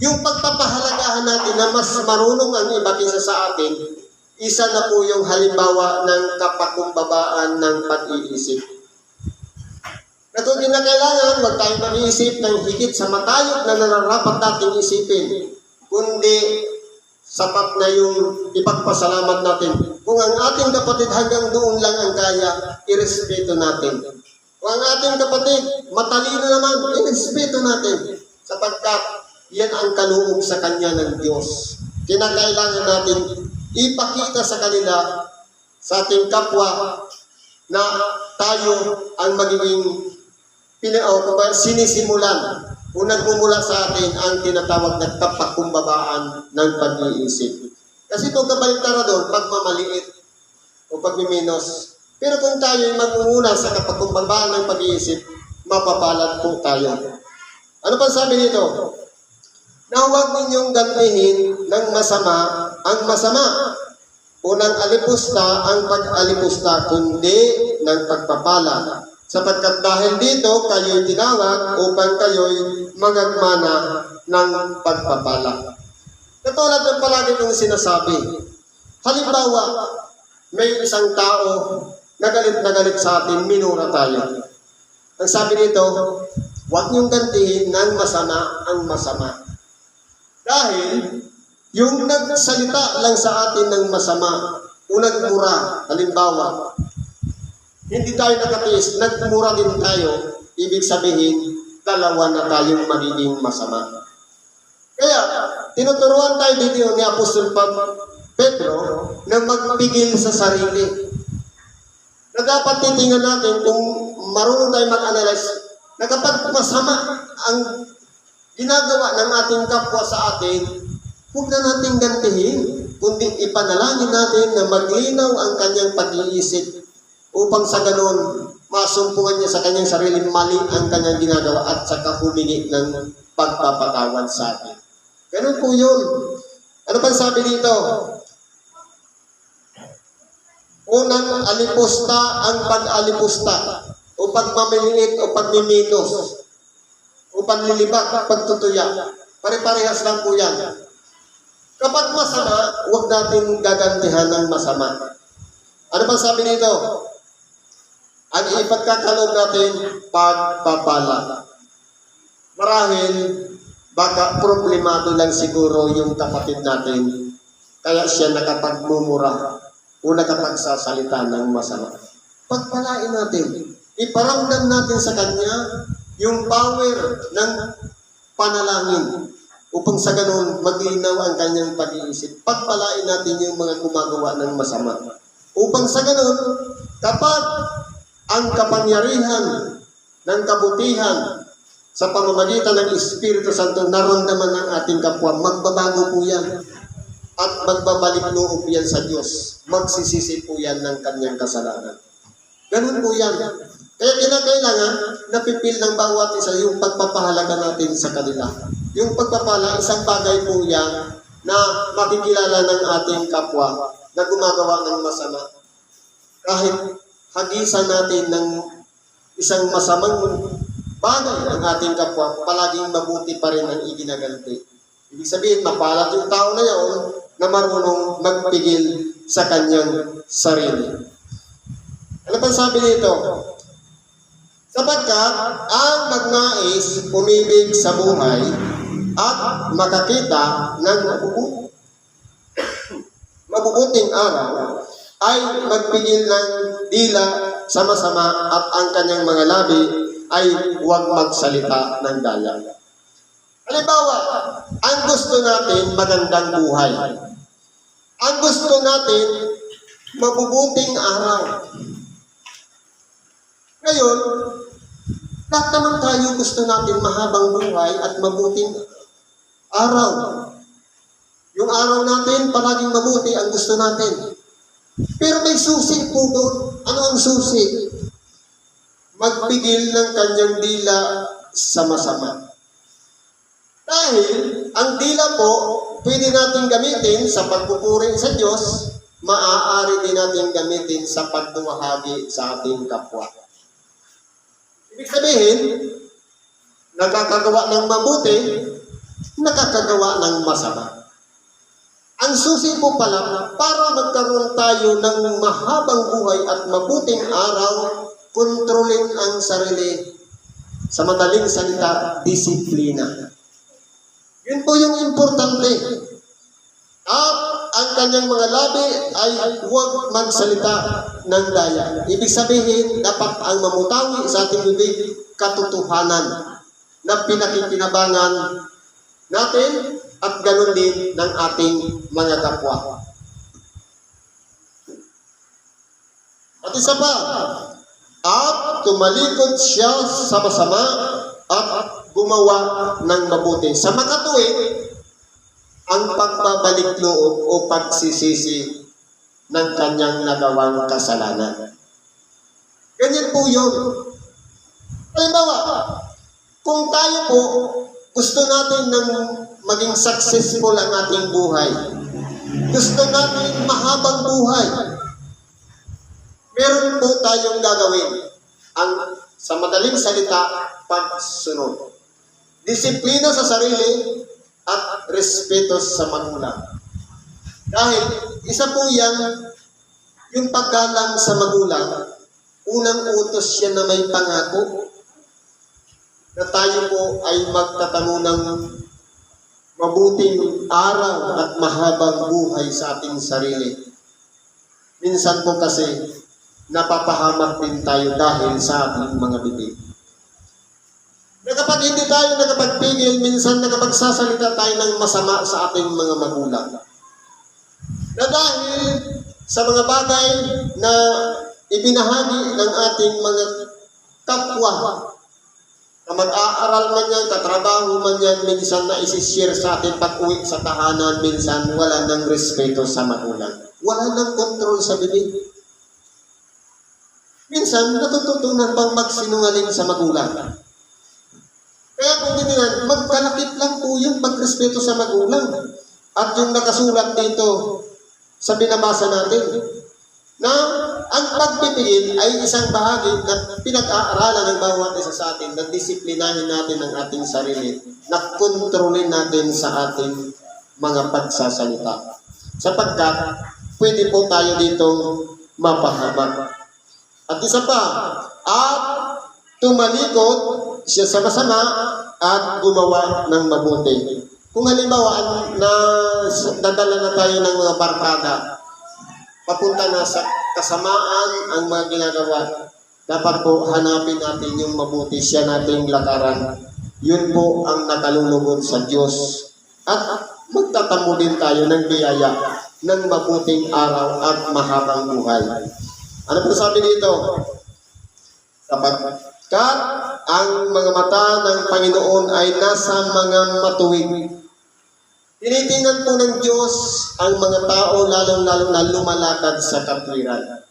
A: Yung pagpapahalagahan natin na mas marunong ang iba kaysa sa atin, isa na po yung halimbawa ng kapakumbabaan ng pag-iisip. Na kung kailangan, huwag tayong mag-iisip ng higit sa matayog na nararapat nating isipin, kundi sapat na yung ipagpasalamat natin. Kung ang ating kapatid hanggang doon lang ang kaya, irespeto natin. Kung ang ating kapatid matalino naman, irespeto natin. Sapagkat yan ang kaloob sa Kanya ng Diyos. Kinakailangan natin ipakita sa kanila, sa ating kapwa, na tayo ang magiging sinisimulan o nagmumula sa atin ang tinatawag na kapakumbabaan ng pag-iisip. Kasi kung kabaliktara doon, pagmamaliit o pagmiminos. Pero kung tayo ay magmumula sa kapakumbabaan ng pag-iisip, mapapalad po tayo. Ano pa sabi nito? Na huwag ninyong gantihin ng masama ang masama. Unang alipusta ang pag-alipusta, kundi ng pagpapala. Sapagkat dahil dito, kayo'y tinawag upang kayo'y magagmana ng pagpapala. Katulad ng palagi kong sinasabi, halimbawa, may isang tao na galit sa atin, minura tayo. Ang sabi nito, huwag niyong gantihin ng masama ang masama. Dahil, yung nagsalita lang sa atin ng masama, o nagmura, halimbawa, hindi tayo nakatiis, nagmura din tayo, ibig sabihin, dalawa na tayong magiging masama. Kaya, tinuturuan tayo dito ni Apostol Pedro na magpigil sa sarili. Na dapat titingnan natin kung marunong tayo mag-analyze na kapag masama ang ginagawa ng ating kapwa sa atin, huwag na natin gantihin, kundi ipanalangin natin na maglinaw ang kanyang pag-iisip upang sa ganon, masumpungan niya sa kanyang sarili mali ang kanyang ginagawa at saka humingi ng pagpapatawad sa atin. Ganun po yun. Ano pang sabi dito? Unang alipusta ang pag-alipusta o pagmamiliit o pagmiminos o panlilibak, pagtutuya. Pare-parehas lang po yan. Kapag masama, huwag natin gagantihan ng masama. Ano pang sabi nito? Ang ipagkakaloob natin, pagpapala. Marahil, baka problemado lang siguro yung kapatid natin, kaya siya nakapagmumura o nakapagsasalita ng masama. Pagpalain natin, iparamdam natin sa kanya yung power ng panalangin upang sa ganun maglinaw ang kanyang pag-iisip. Pagpalain natin yung mga gumagawa ng masama. Upang sa ganun, kapag ang kapangyarihan ng kabutihan sa pamamagitan ng Espiritu Santo naramdaman ng ating kapwa, magbabago po yan. At magbabalik loob yan sa Diyos. Magsisisi po yan ng kanyang kasalanan. Ganun po yan. Kaya kinakailangan napipil ng bawat isa yung pagpapahalaga natin sa kanila. Yung pagpapala, isang bagay po yan na makikilala ng ating kapwa na gumagawa ng masama. Kahit hagisan natin ng isang masamang bagay ang ating kapwa, palaging mabuti pa rin ang iginaganti. Ibig sabihin, mapalad yung tao na yun na marunong magpigil sa kanyang sarili. Ano pa sabi nito? Sapagkat ang magnais umibig sa buhay at makakita ng mabubuting araw ay magpigil ng dila sa masama at ang kanyang mga labi ay huwag magsalita ng daya. Halimbawa, ang gusto natin magandang buhay. Ang gusto natin mabubuting araw. Ngayon, lahat naman tayo gusto natin mahabang buhay at mabuting araw. Yung araw natin, palaging mabuti ang gusto natin. Pero may susi po doon. Ano ang susi? Magpigil ng kanyang dila sa masama. Dahil ang dila po, pwede natin gamitin sa pagpupuri sa Diyos, maaari din natin gamitin sa pagduwahagi sa ating kapwa. Ibig sabihin, nakakagawa ng mabuti, nakakagawa ng masama. Ang susi po pala, para magkaroon tayo ng mahabang buhay at mabuting araw, kontrolin ang sarili. Sa madaling salita, disiplina. Yun po yung importante. At ang kanyang mga labi ay huwag magsalita ng daya. Ibig sabihin, dapat ang mamutawi sa ating bibig, katotohanan na pinakikinabangan natin at ganoon din ng ating mga kapwa. At isa pa, at tumalikod siya sa masama at gumawa ng mabuti. Sa makatuwid, ang pagbabalik loob o pagsisisi ng kanyang nagawang kasalanan. Ganyan po yun. Halimbawa, kung tayo po gusto natin ng maging successful ang ating buhay, gusto natin mahabang buhay, meron po tayong gagawin. Ang sa madaling salita, pagsunod. Disiplina sa sarili at respeto sa magulang. Dahil isa po yan, yung paggalang sa magulang, unang utos siya na may pangako na tayo po ay magtatamo ng mabuting araw at mahabang buhay sa ating sarili. Minsan po kasi napapahamak din tayo dahil sa ating mga bibig. Na kapag hindi tayo nakapagpigil, minsan nakapagsasalita tayo ng masama sa ating mga magulang. Na dahil sa mga bagay na ibinahagi ng ating mga kapwa, na mag-aaral man yan, katrabaho man yan, minsan na isi-share sa ating pag-uwi sa tahanan, minsan wala ng respeto sa magulang. Wala ng kontrol sa bibig. Minsan, natututunan pang magsinungaling sa magulang. Kaya kung tininan, magkalakip lang po yung pagrespeto sa magulang. At yung nakasulat dito sa binabasa natin, na ang pagpipigil ay isang bahagi na pinag-aaralan ng bawat isa sa atin, na disiplinahin natin ang ating sarili, na kontrolin natin sa ating mga pagsasalita. Sapagkat, pwede po tayo ditong mapahamak. At isa pa, at tumalikod siya sa masama at gumawa ng mabuti. Kung halimbawa na dadala na tayo ng mga barkada, papunta na sa kasamaan ang mga ginagawa, dapat po hanapin natin yung mabuti, siya nating lakaran. Yun po ang nakalulugod sa Diyos. At magtatamo din tayo ng biyaya ng mabuting araw at mahabang buhay. Ano po sabi dito? Sapagkat ang mga mata ng Panginoon ay nasa mga matuwid. Tinitingnan po ng Diyos ang mga tao lalong-lalo na lumalakad sa katwiran.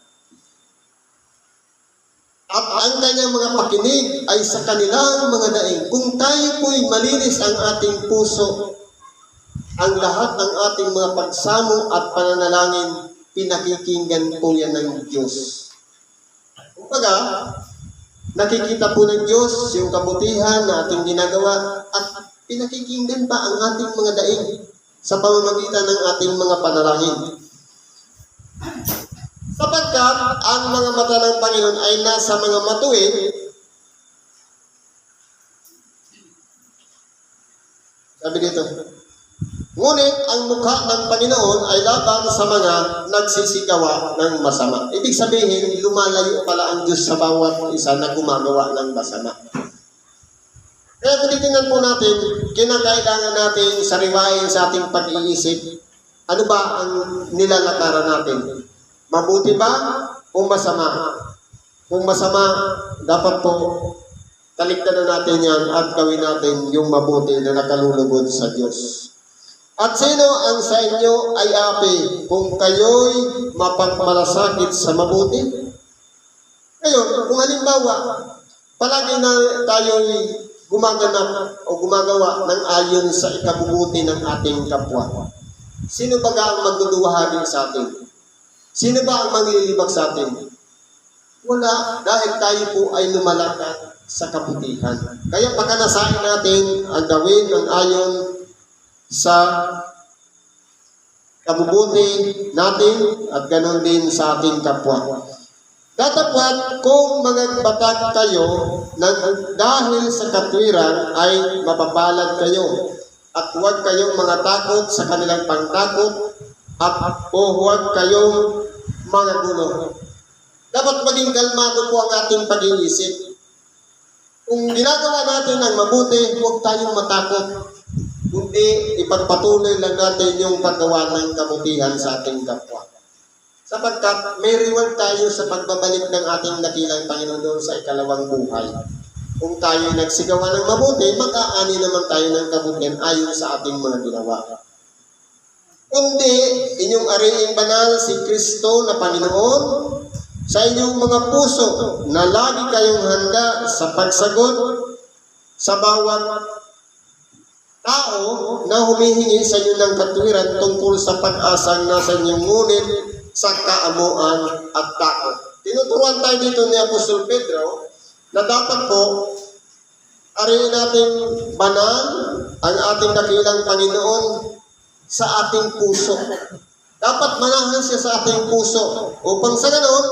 A: At ang kanyang mga pakinig ay sa kanilang mga daing. Kung tayo po'y malinis ang ating puso, ang lahat ng ating mga pagsamo at pananalangin pinakikinggan po yan ng Diyos. Kumbaga, nakikita po ng Diyos yung kabutihan na ating ginagawa at pinakikinggan pa ang ating mga daing sa pamamagitan ng ating mga panalangin. Sapagkat ang mga mata ng Panginoon ay nasa mga matuwid, sabi dito, ngunit ang mukha ng Panginoon ay laban sa mga nagsisigawa ng masama. Ibig sabihin, lumalayo pala ang Diyos sa bawat isa na gumagawa ng masama. Kaya kung titingnan po natin, kinakailangan natin sariwain sa ating pag-iisip, ano ba ang nilalakaran natin? Mabuti ba o masama? Kung masama, dapat po talikdan na natin yan at gawin natin yung mabuti na nakalulugod sa Diyos. At sino ang sa inyo ay api kung kayo'y mapagmalasakit sa mabuti? Ngayon, kung halimbawa, palagi na tayo'y gumaganap o gumagawa ng ayon sa ikabubuti ng ating kapwa. Sino ba ang magduduwahagi sa atin? Sino ba ang manglilibak sa atin? Wala, dahil tayo po ay lumalakad sa kabutihan. Kaya pagkanasain natin ang gawin ng ayon sa kabubuti natin at ganoon din sa ating kapwa. Datapwat kung magagbatag kayo dahil sa katwiran ay mapapalad kayo at huwag kayong mga takot sa kanilang pangtakot at o huwag kayong mga gulo. Dapat maging kalmado po ang ating pag-iisip. Kung ginagawa natin ang mabuti, huwag tayong matakot. Kundi ipagpatuloy lang natin yung paggawa ng kabutihan sa ating kapwa. Sapagkat may reward tayo sa pagbabalik ng ating dakilang Panginoon doon sa ikalawang buhay. Kung tayo nagsigawa ng mabuti, mag-aani naman tayo ng kabutihan ayon sa ating mga ginawa. Kundi inyong ariing banal si Kristo na Panginoon sa inyong mga puso na lagi kayong handa sa pagsagot sa bawat tao na humihingi sa inyo ng katwiran tungkol sa pag-asang nasa inyong ngunit sa kaamuan at takot. Tinuturuan tayo dito ni Apostol Pedro na dapat po ariin natin banal ang ating dakilang Panginoon sa ating puso. Dapat manahan siya sa ating puso upang sa ganoon,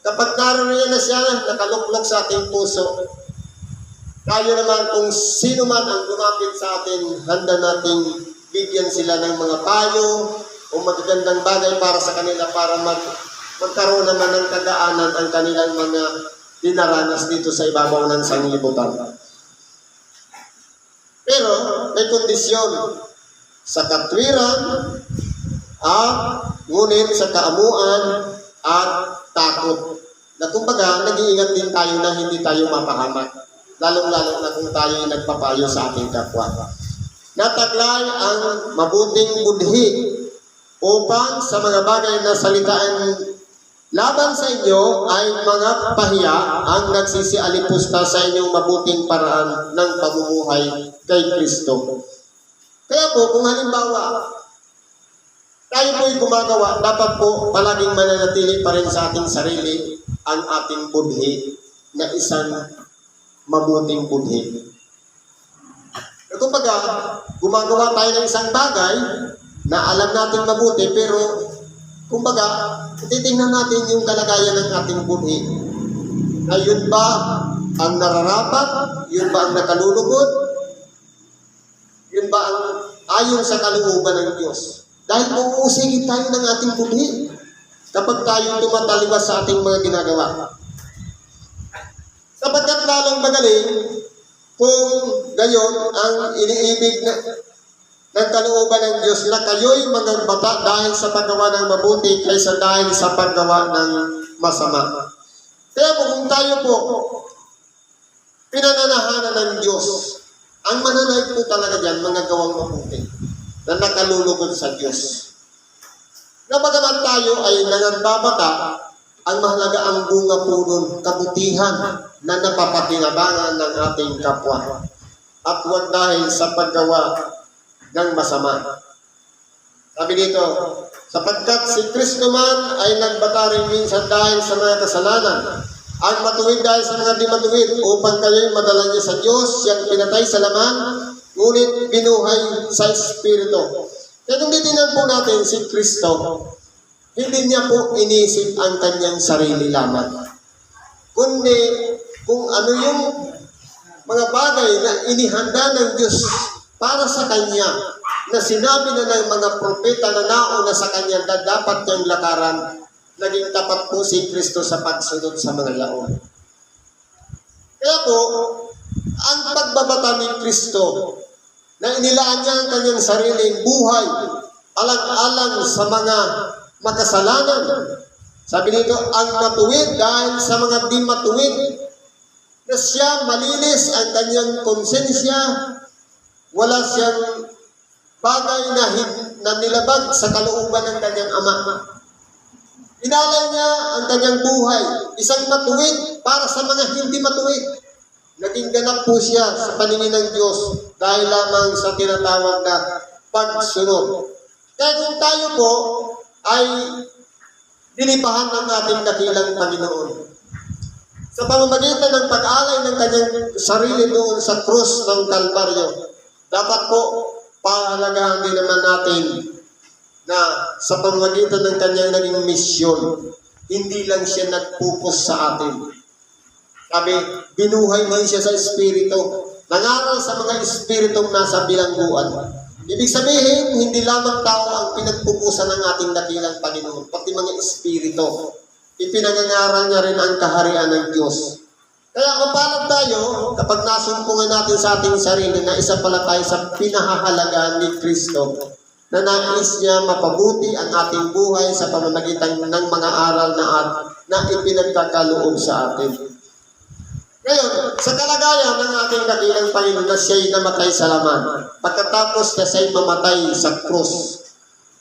A: kapag naroon na siya nakaluklok sa ating puso, tayo naman kung sino man ang lumapit sa atin, handa nating bigyan sila ng mga payo o magagandang bagay para sa kanila para magkaroon naman ng kagaanan ang kanilang mga dinaranas dito sa ibabaw ng sanglibutan. Pero may kondisyon sa katwiran at ngunit sa kaamuan at takot. Na kumbaga, nag-iingat din tayo na hindi tayo mapahamak. Lalong-lalo na kung tayo nagpapayo sa ating kapwa. Nataglay ang mabuting budhi upang sa mga bagay na salitaan laban sa inyo ay mga pahiya ang nagsisialipusta sa inyong mabuting paraan ng pamumuhay kay Kristo. Kaya po, kung halimbawa, tayo po'y gumagawa, dapat po palaging mananatili pa rin sa ating sarili ang ating budhi na isang mabuting budhi. Kumbaga, gumagawa tayo ng isang bagay na alam natin mabuti, pero kumbaga, titingnan natin yung kalagayan ng ating budhi. Na yun ba ang nararapat? Yun ba ang nakalulugod? Yun ba ang ayon sa kalooban ng Diyos? Dahil uusigin tayo ng ating budhi kapag tayo tumataliwas sa ating mga ginagawa. Sapagkat lalong magaling kung gayon ang iniibig ng kalooban ng Diyos na kayo'y magagbata dahil sa paggawa ng mabuti kaysa dahil sa paggawa ng masama. Kaya po kung tayo po pinananahanan ng Diyos, ang mananaig po talaga dyan, mga gawang mabuti na nakalulugod sa Diyos. Na bagaman tayo ay nangangbabata, ang mahalaga ang bunga po nun, kabutihan na napapakinabangan ng ating kapwa. At huwag dahil sa paggawa ng masama. Sabi dito, Sapagkat si Kristo man ay nagbata rin minsan dahil sa mga kasalanan, ang matuwid dahil sa mga di matuwid, upang kayo'y madala niya sa Diyos, siyang pinatay sa laman, ngunit binuhay sa Espiritu. Kaya kung titinan po natin si Kristo, hindi niya po inisip ang kanyang sarili lamang. Kundi kung ano yung mga bagay na inihanda ng Diyos para sa kanya, na sinabi na ng mga propeta na nauna sa kanya na dapat niyang lakaran, naging tapat po si Kristo sa pagsunod sa mga yaon. Kaya po, ang pagbabata ni Kristo, na inilaan niya ang kanyang sariling buhay, alang-alang sa mga makasalanan. Sabi nito, ang matuwid dahil sa mga di matuwid, na siya malinis ang kanyang konsensya, wala siyang bagay na nilabag sa kalooban ng kanyang ama. Inalay niya ang kanyang buhay, isang matuwid para sa mga hindi matuwid. Naging ganap po siya sa paningin ng Diyos dahil lamang sa tinatawag na pagsunod. Kaya kung tayo po ay dinipahan ng ating dakilang Panginoon, sa pamamagitan ng pag-alay ng kanyang sarili doon sa krus ng Kalbaryo, dapat po pahalagahan din naman natin na sa pamamagitan ng kanyang naging misyon, hindi lang siya nagpupos sa atin. Sabi, binuhay man siya sa Espiritu, nangaral sa mga Espiritong nasa bilangguan. Ibig sabihin, hindi lamang tao ang pinagpupusan ng ating dakilang Panginoon, pati mga Espiritu. Ipinangangaral niya rin ang kaharian ng Diyos. Kaya mapalad tayo kapag nasumpungan natin sa ating sarili na isa pala tayo sa pinahahalagaan ni Kristo, na nais niya mapabuti ang ating buhay sa pamamagitan ng mga aral na ipinagkakaloob sa atin. Ngayon, sa kalagayan ng ating dakilang Panginoon na siya'y namatay sa laman, pagkatapos na siya'y mamatay sa krus,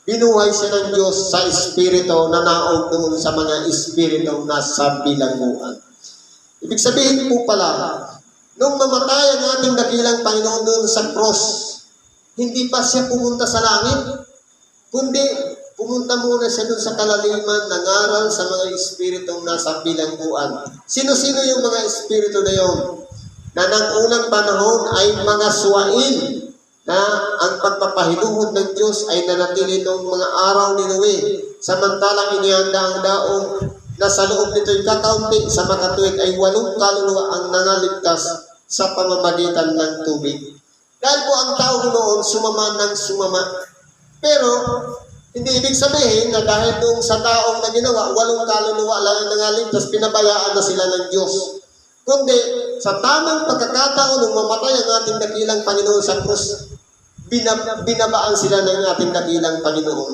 A: binuhay siya ng Diyos sa Espiritu na naog doon sa mga Espiritong nasa bilangguan. Ibig sabihin po pala, nung mamatay ang ating dakilang Panginoon doon sa krus, hindi pa siya pumunta sa langit, kundi pumunta muna siya doon sa kalaliman, nangaral sa mga Espiritong nasa bilangguan. Sino-sino yung mga Espiritu na yun? Na ng unang panahon ay mga suwain, na ang pagpapahinuhod ng Diyos ay nanatili noong mga araw ni Noe, samantalang inihanda ang daong na sa loob nito'y kakaunti sa makatuwid ay 8 kaluluwa ang nangaligtas sa pamamagitan ng tubig. Dahil po ang tao noon sumama ng sumama. Pero hindi ibig sabihin na dahil doon sa taong na ginawa, 8 kaluluwa lang ang nangaligtas, pinabayaan na sila ng Diyos. Kundi sa tamang pagkakataon nung mamatay ang ating dakilang Panginoon sa krus, binabaan sila ng ating dakilang Panginoon.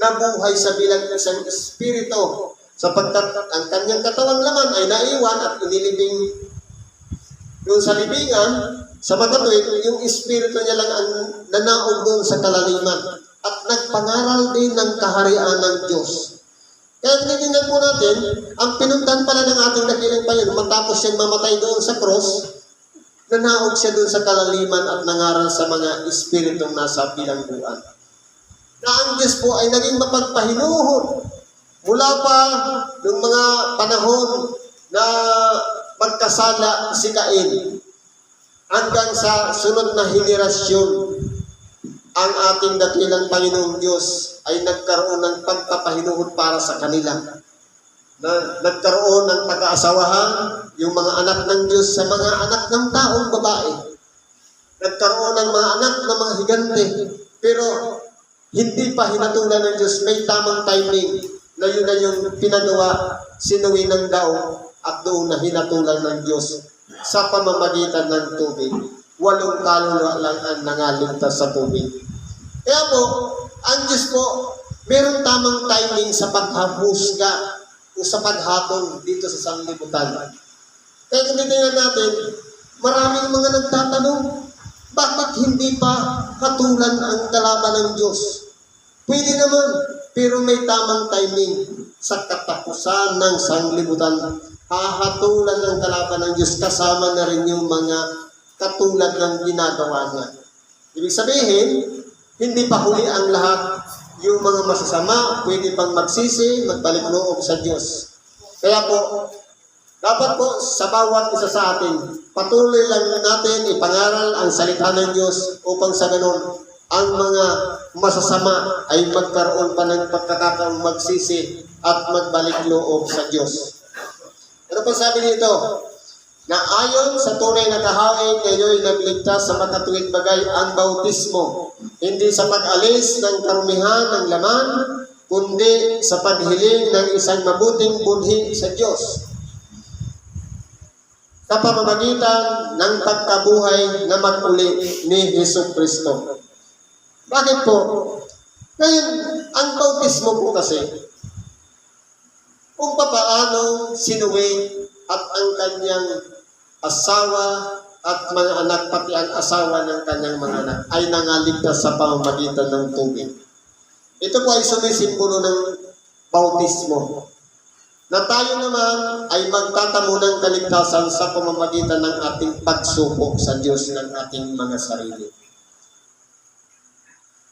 A: Nabuhay sa bilang isang Espiritu, sapagkat ang kanyang katawang laman ay naiwan at inilibing doon sa libingan, sa makatuwid, yung Espiritu niya lang ang nanaog doon sa kalaliman at nagpangaral din ng kaharian ng Diyos. Kaya tinitingnan po natin, ang pinuntan pala ng ating dakilang Panginoon, matapos siyang mamatay doon sa cross, nanaog siya doon sa kalaliman at nangaral sa mga Espiritong nasa bilangguan. Na ang Diyos po ay naging mapagpahinuhod mula pa noong mga panahon na magkasala si Cain hanggang sa sunod na henerasyon. Ang ating dakilang Panginoong Diyos ay nagkaroon ng pagpapahinuhod para sa kanila. Nagkaroon ng pag-aasawahan yung mga anak ng Diyos sa mga anak ng taong babae. Nagkaroon ng mga anak ng mga higante. Pero hindi pa hinatulan ng Diyos. May tamang timing na yun na yung pinagawa, sinuwi ng daw at doon na hinatulan ng Diyos sa pamamagitan ng tubig. 8 kaluluwa lang ang nangaligtas sa tubig. Kaya po, ang Diyos po, mayroong tamang timing sa paghahusga o sa paghatol dito sa sanglibutan. Kaya kung titingnan natin, maraming mga nagtatanong, bakit hindi pa hatulan ang kalaban ng Diyos? Pwede naman, pero may tamang timing sa katapusan ng sanglibutan. Hahatulan ng kalaban ng Diyos, kasama na rin yung mga katulad ng ginagawa niya. Ibig sabihin, hindi pa huli ang lahat. yung mga masasama, pwede pang magsisi, magbalik loob sa Diyos. Kaya po, dapat po sa bawat isa sa atin, patuloy lang natin ipangaral ang salita ng Diyos upang sa ganon, ang mga masasama ay magkaroon pa ng pagkakataong magsisi at magbalik loob sa Diyos. Ano pa sabi nito? Na ayon sa tunay na kahain, ngayon nagligtas sa makatuwid bagay ang bautismo, hindi sa pag-alis ng karumihan ng laman, kundi sa paghiling ng isang mabuting bunhi sa Diyos, sa pamamagitan ng pagkabuhay na mag-uli ni Hesus Kristo. Bakit po? Ngayon, ang bautismo po kasi, kung papaano sinuwi at ang kanyang asawa at mga anak, pati ang asawa ng kanyang mga anak, ay nangaligtas sa pamamagitan ng tubig. Ito po ay sumisimbolo ng bautismo, na tayo naman ay magtatamo ng kaligtasan sa pamamagitan ng ating pagsubok sa Diyos ng ating mga sarili.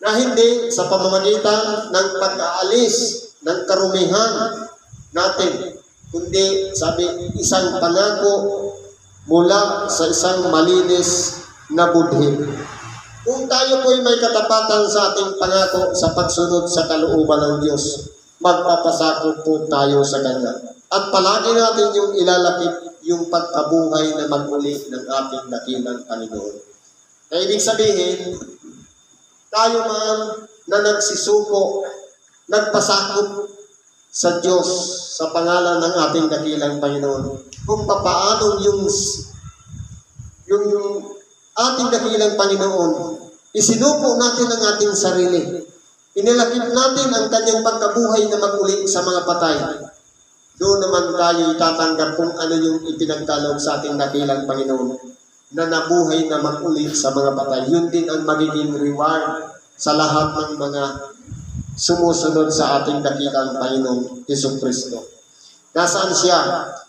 A: Na hindi sa pamamagitan ng pag-aalis ng karumihan natin, kundi sabi, isang pangako mula sa isang malinis na budhi. Kung tayo po ay may katapatan sa ating pangako sa pagsunod sa kalooban ng Diyos, magpapasakop po tayo sa Kanya. At palagi natin yung ilalapit yung pagkabuhay na mag-uli ng ating dakilang Panginoon. Na ibig sabihin, tayo man na nagsisuko, nagpasakop sa Diyos sa pangalan ng ating dakilang Panginoon, kung papaano yung ating dakilang Panginoon, isinuko natin ang ating sarili. Inilakip natin ang kanyang pagkabuhay na mag-uli sa mga patay. Doon naman tayo itatanggap kung ano yung ipinagkaloob sa ating dakilang Panginoon na nabuhay na mag-uli sa mga patay. Yun din ang magiging reward sa lahat ng mga sumusunod sa ating dakilang Panginoong Hesus Kristo. Nasaan siya?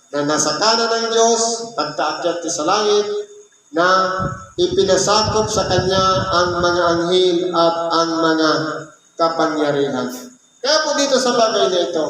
A: Na nasa kanan ng Diyos, pagkaakyat sa langit, na ipinasakop sa Kanya ang mga anghel at ang mga kapangyarihan. Kaya po dito sa bagay na ito,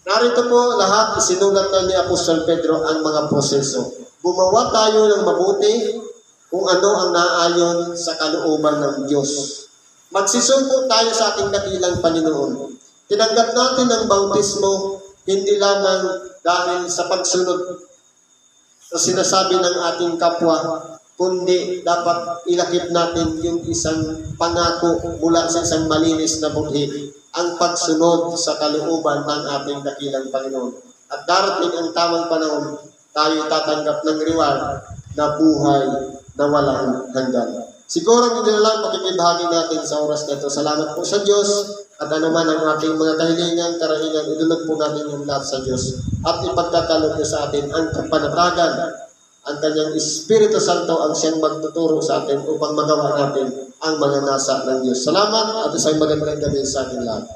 A: narito po lahat isinulat na ni Apostol Pedro ang mga proseso. Gumawa tayo ng mabuti kung ano ang naayon sa kalooban ng Diyos. Magsisuko tayo sa ating dakilang Panginoon. Tinanggap natin ang bautismo hindi lamang dahil sa pagsunod sa sinasabi ng ating kapwa, kundi dapat ilakip natin yung isang pangako mula sa isang malinis na budhi, ang pagsunod sa kalooban ng ating dakilang Panginoon. At darating ang tamang panahon, tayo tatanggap ng reward na buhay na walang hanggan. Siguro hindi na lang makikibahagi natin sa oras na ito. Salamat po sa Diyos at anuman ang ating mga kahilingan, karahingan, idulog po natin yung lahat sa Diyos. At ipagkakalog niya sa atin ang kapanatagan, ang kanyang Espiritu Santo ang siyang magtuturo sa atin upang magawa natin ang mga nasa ng Diyos. Salamat at isang magandang gabi sa ating lahat.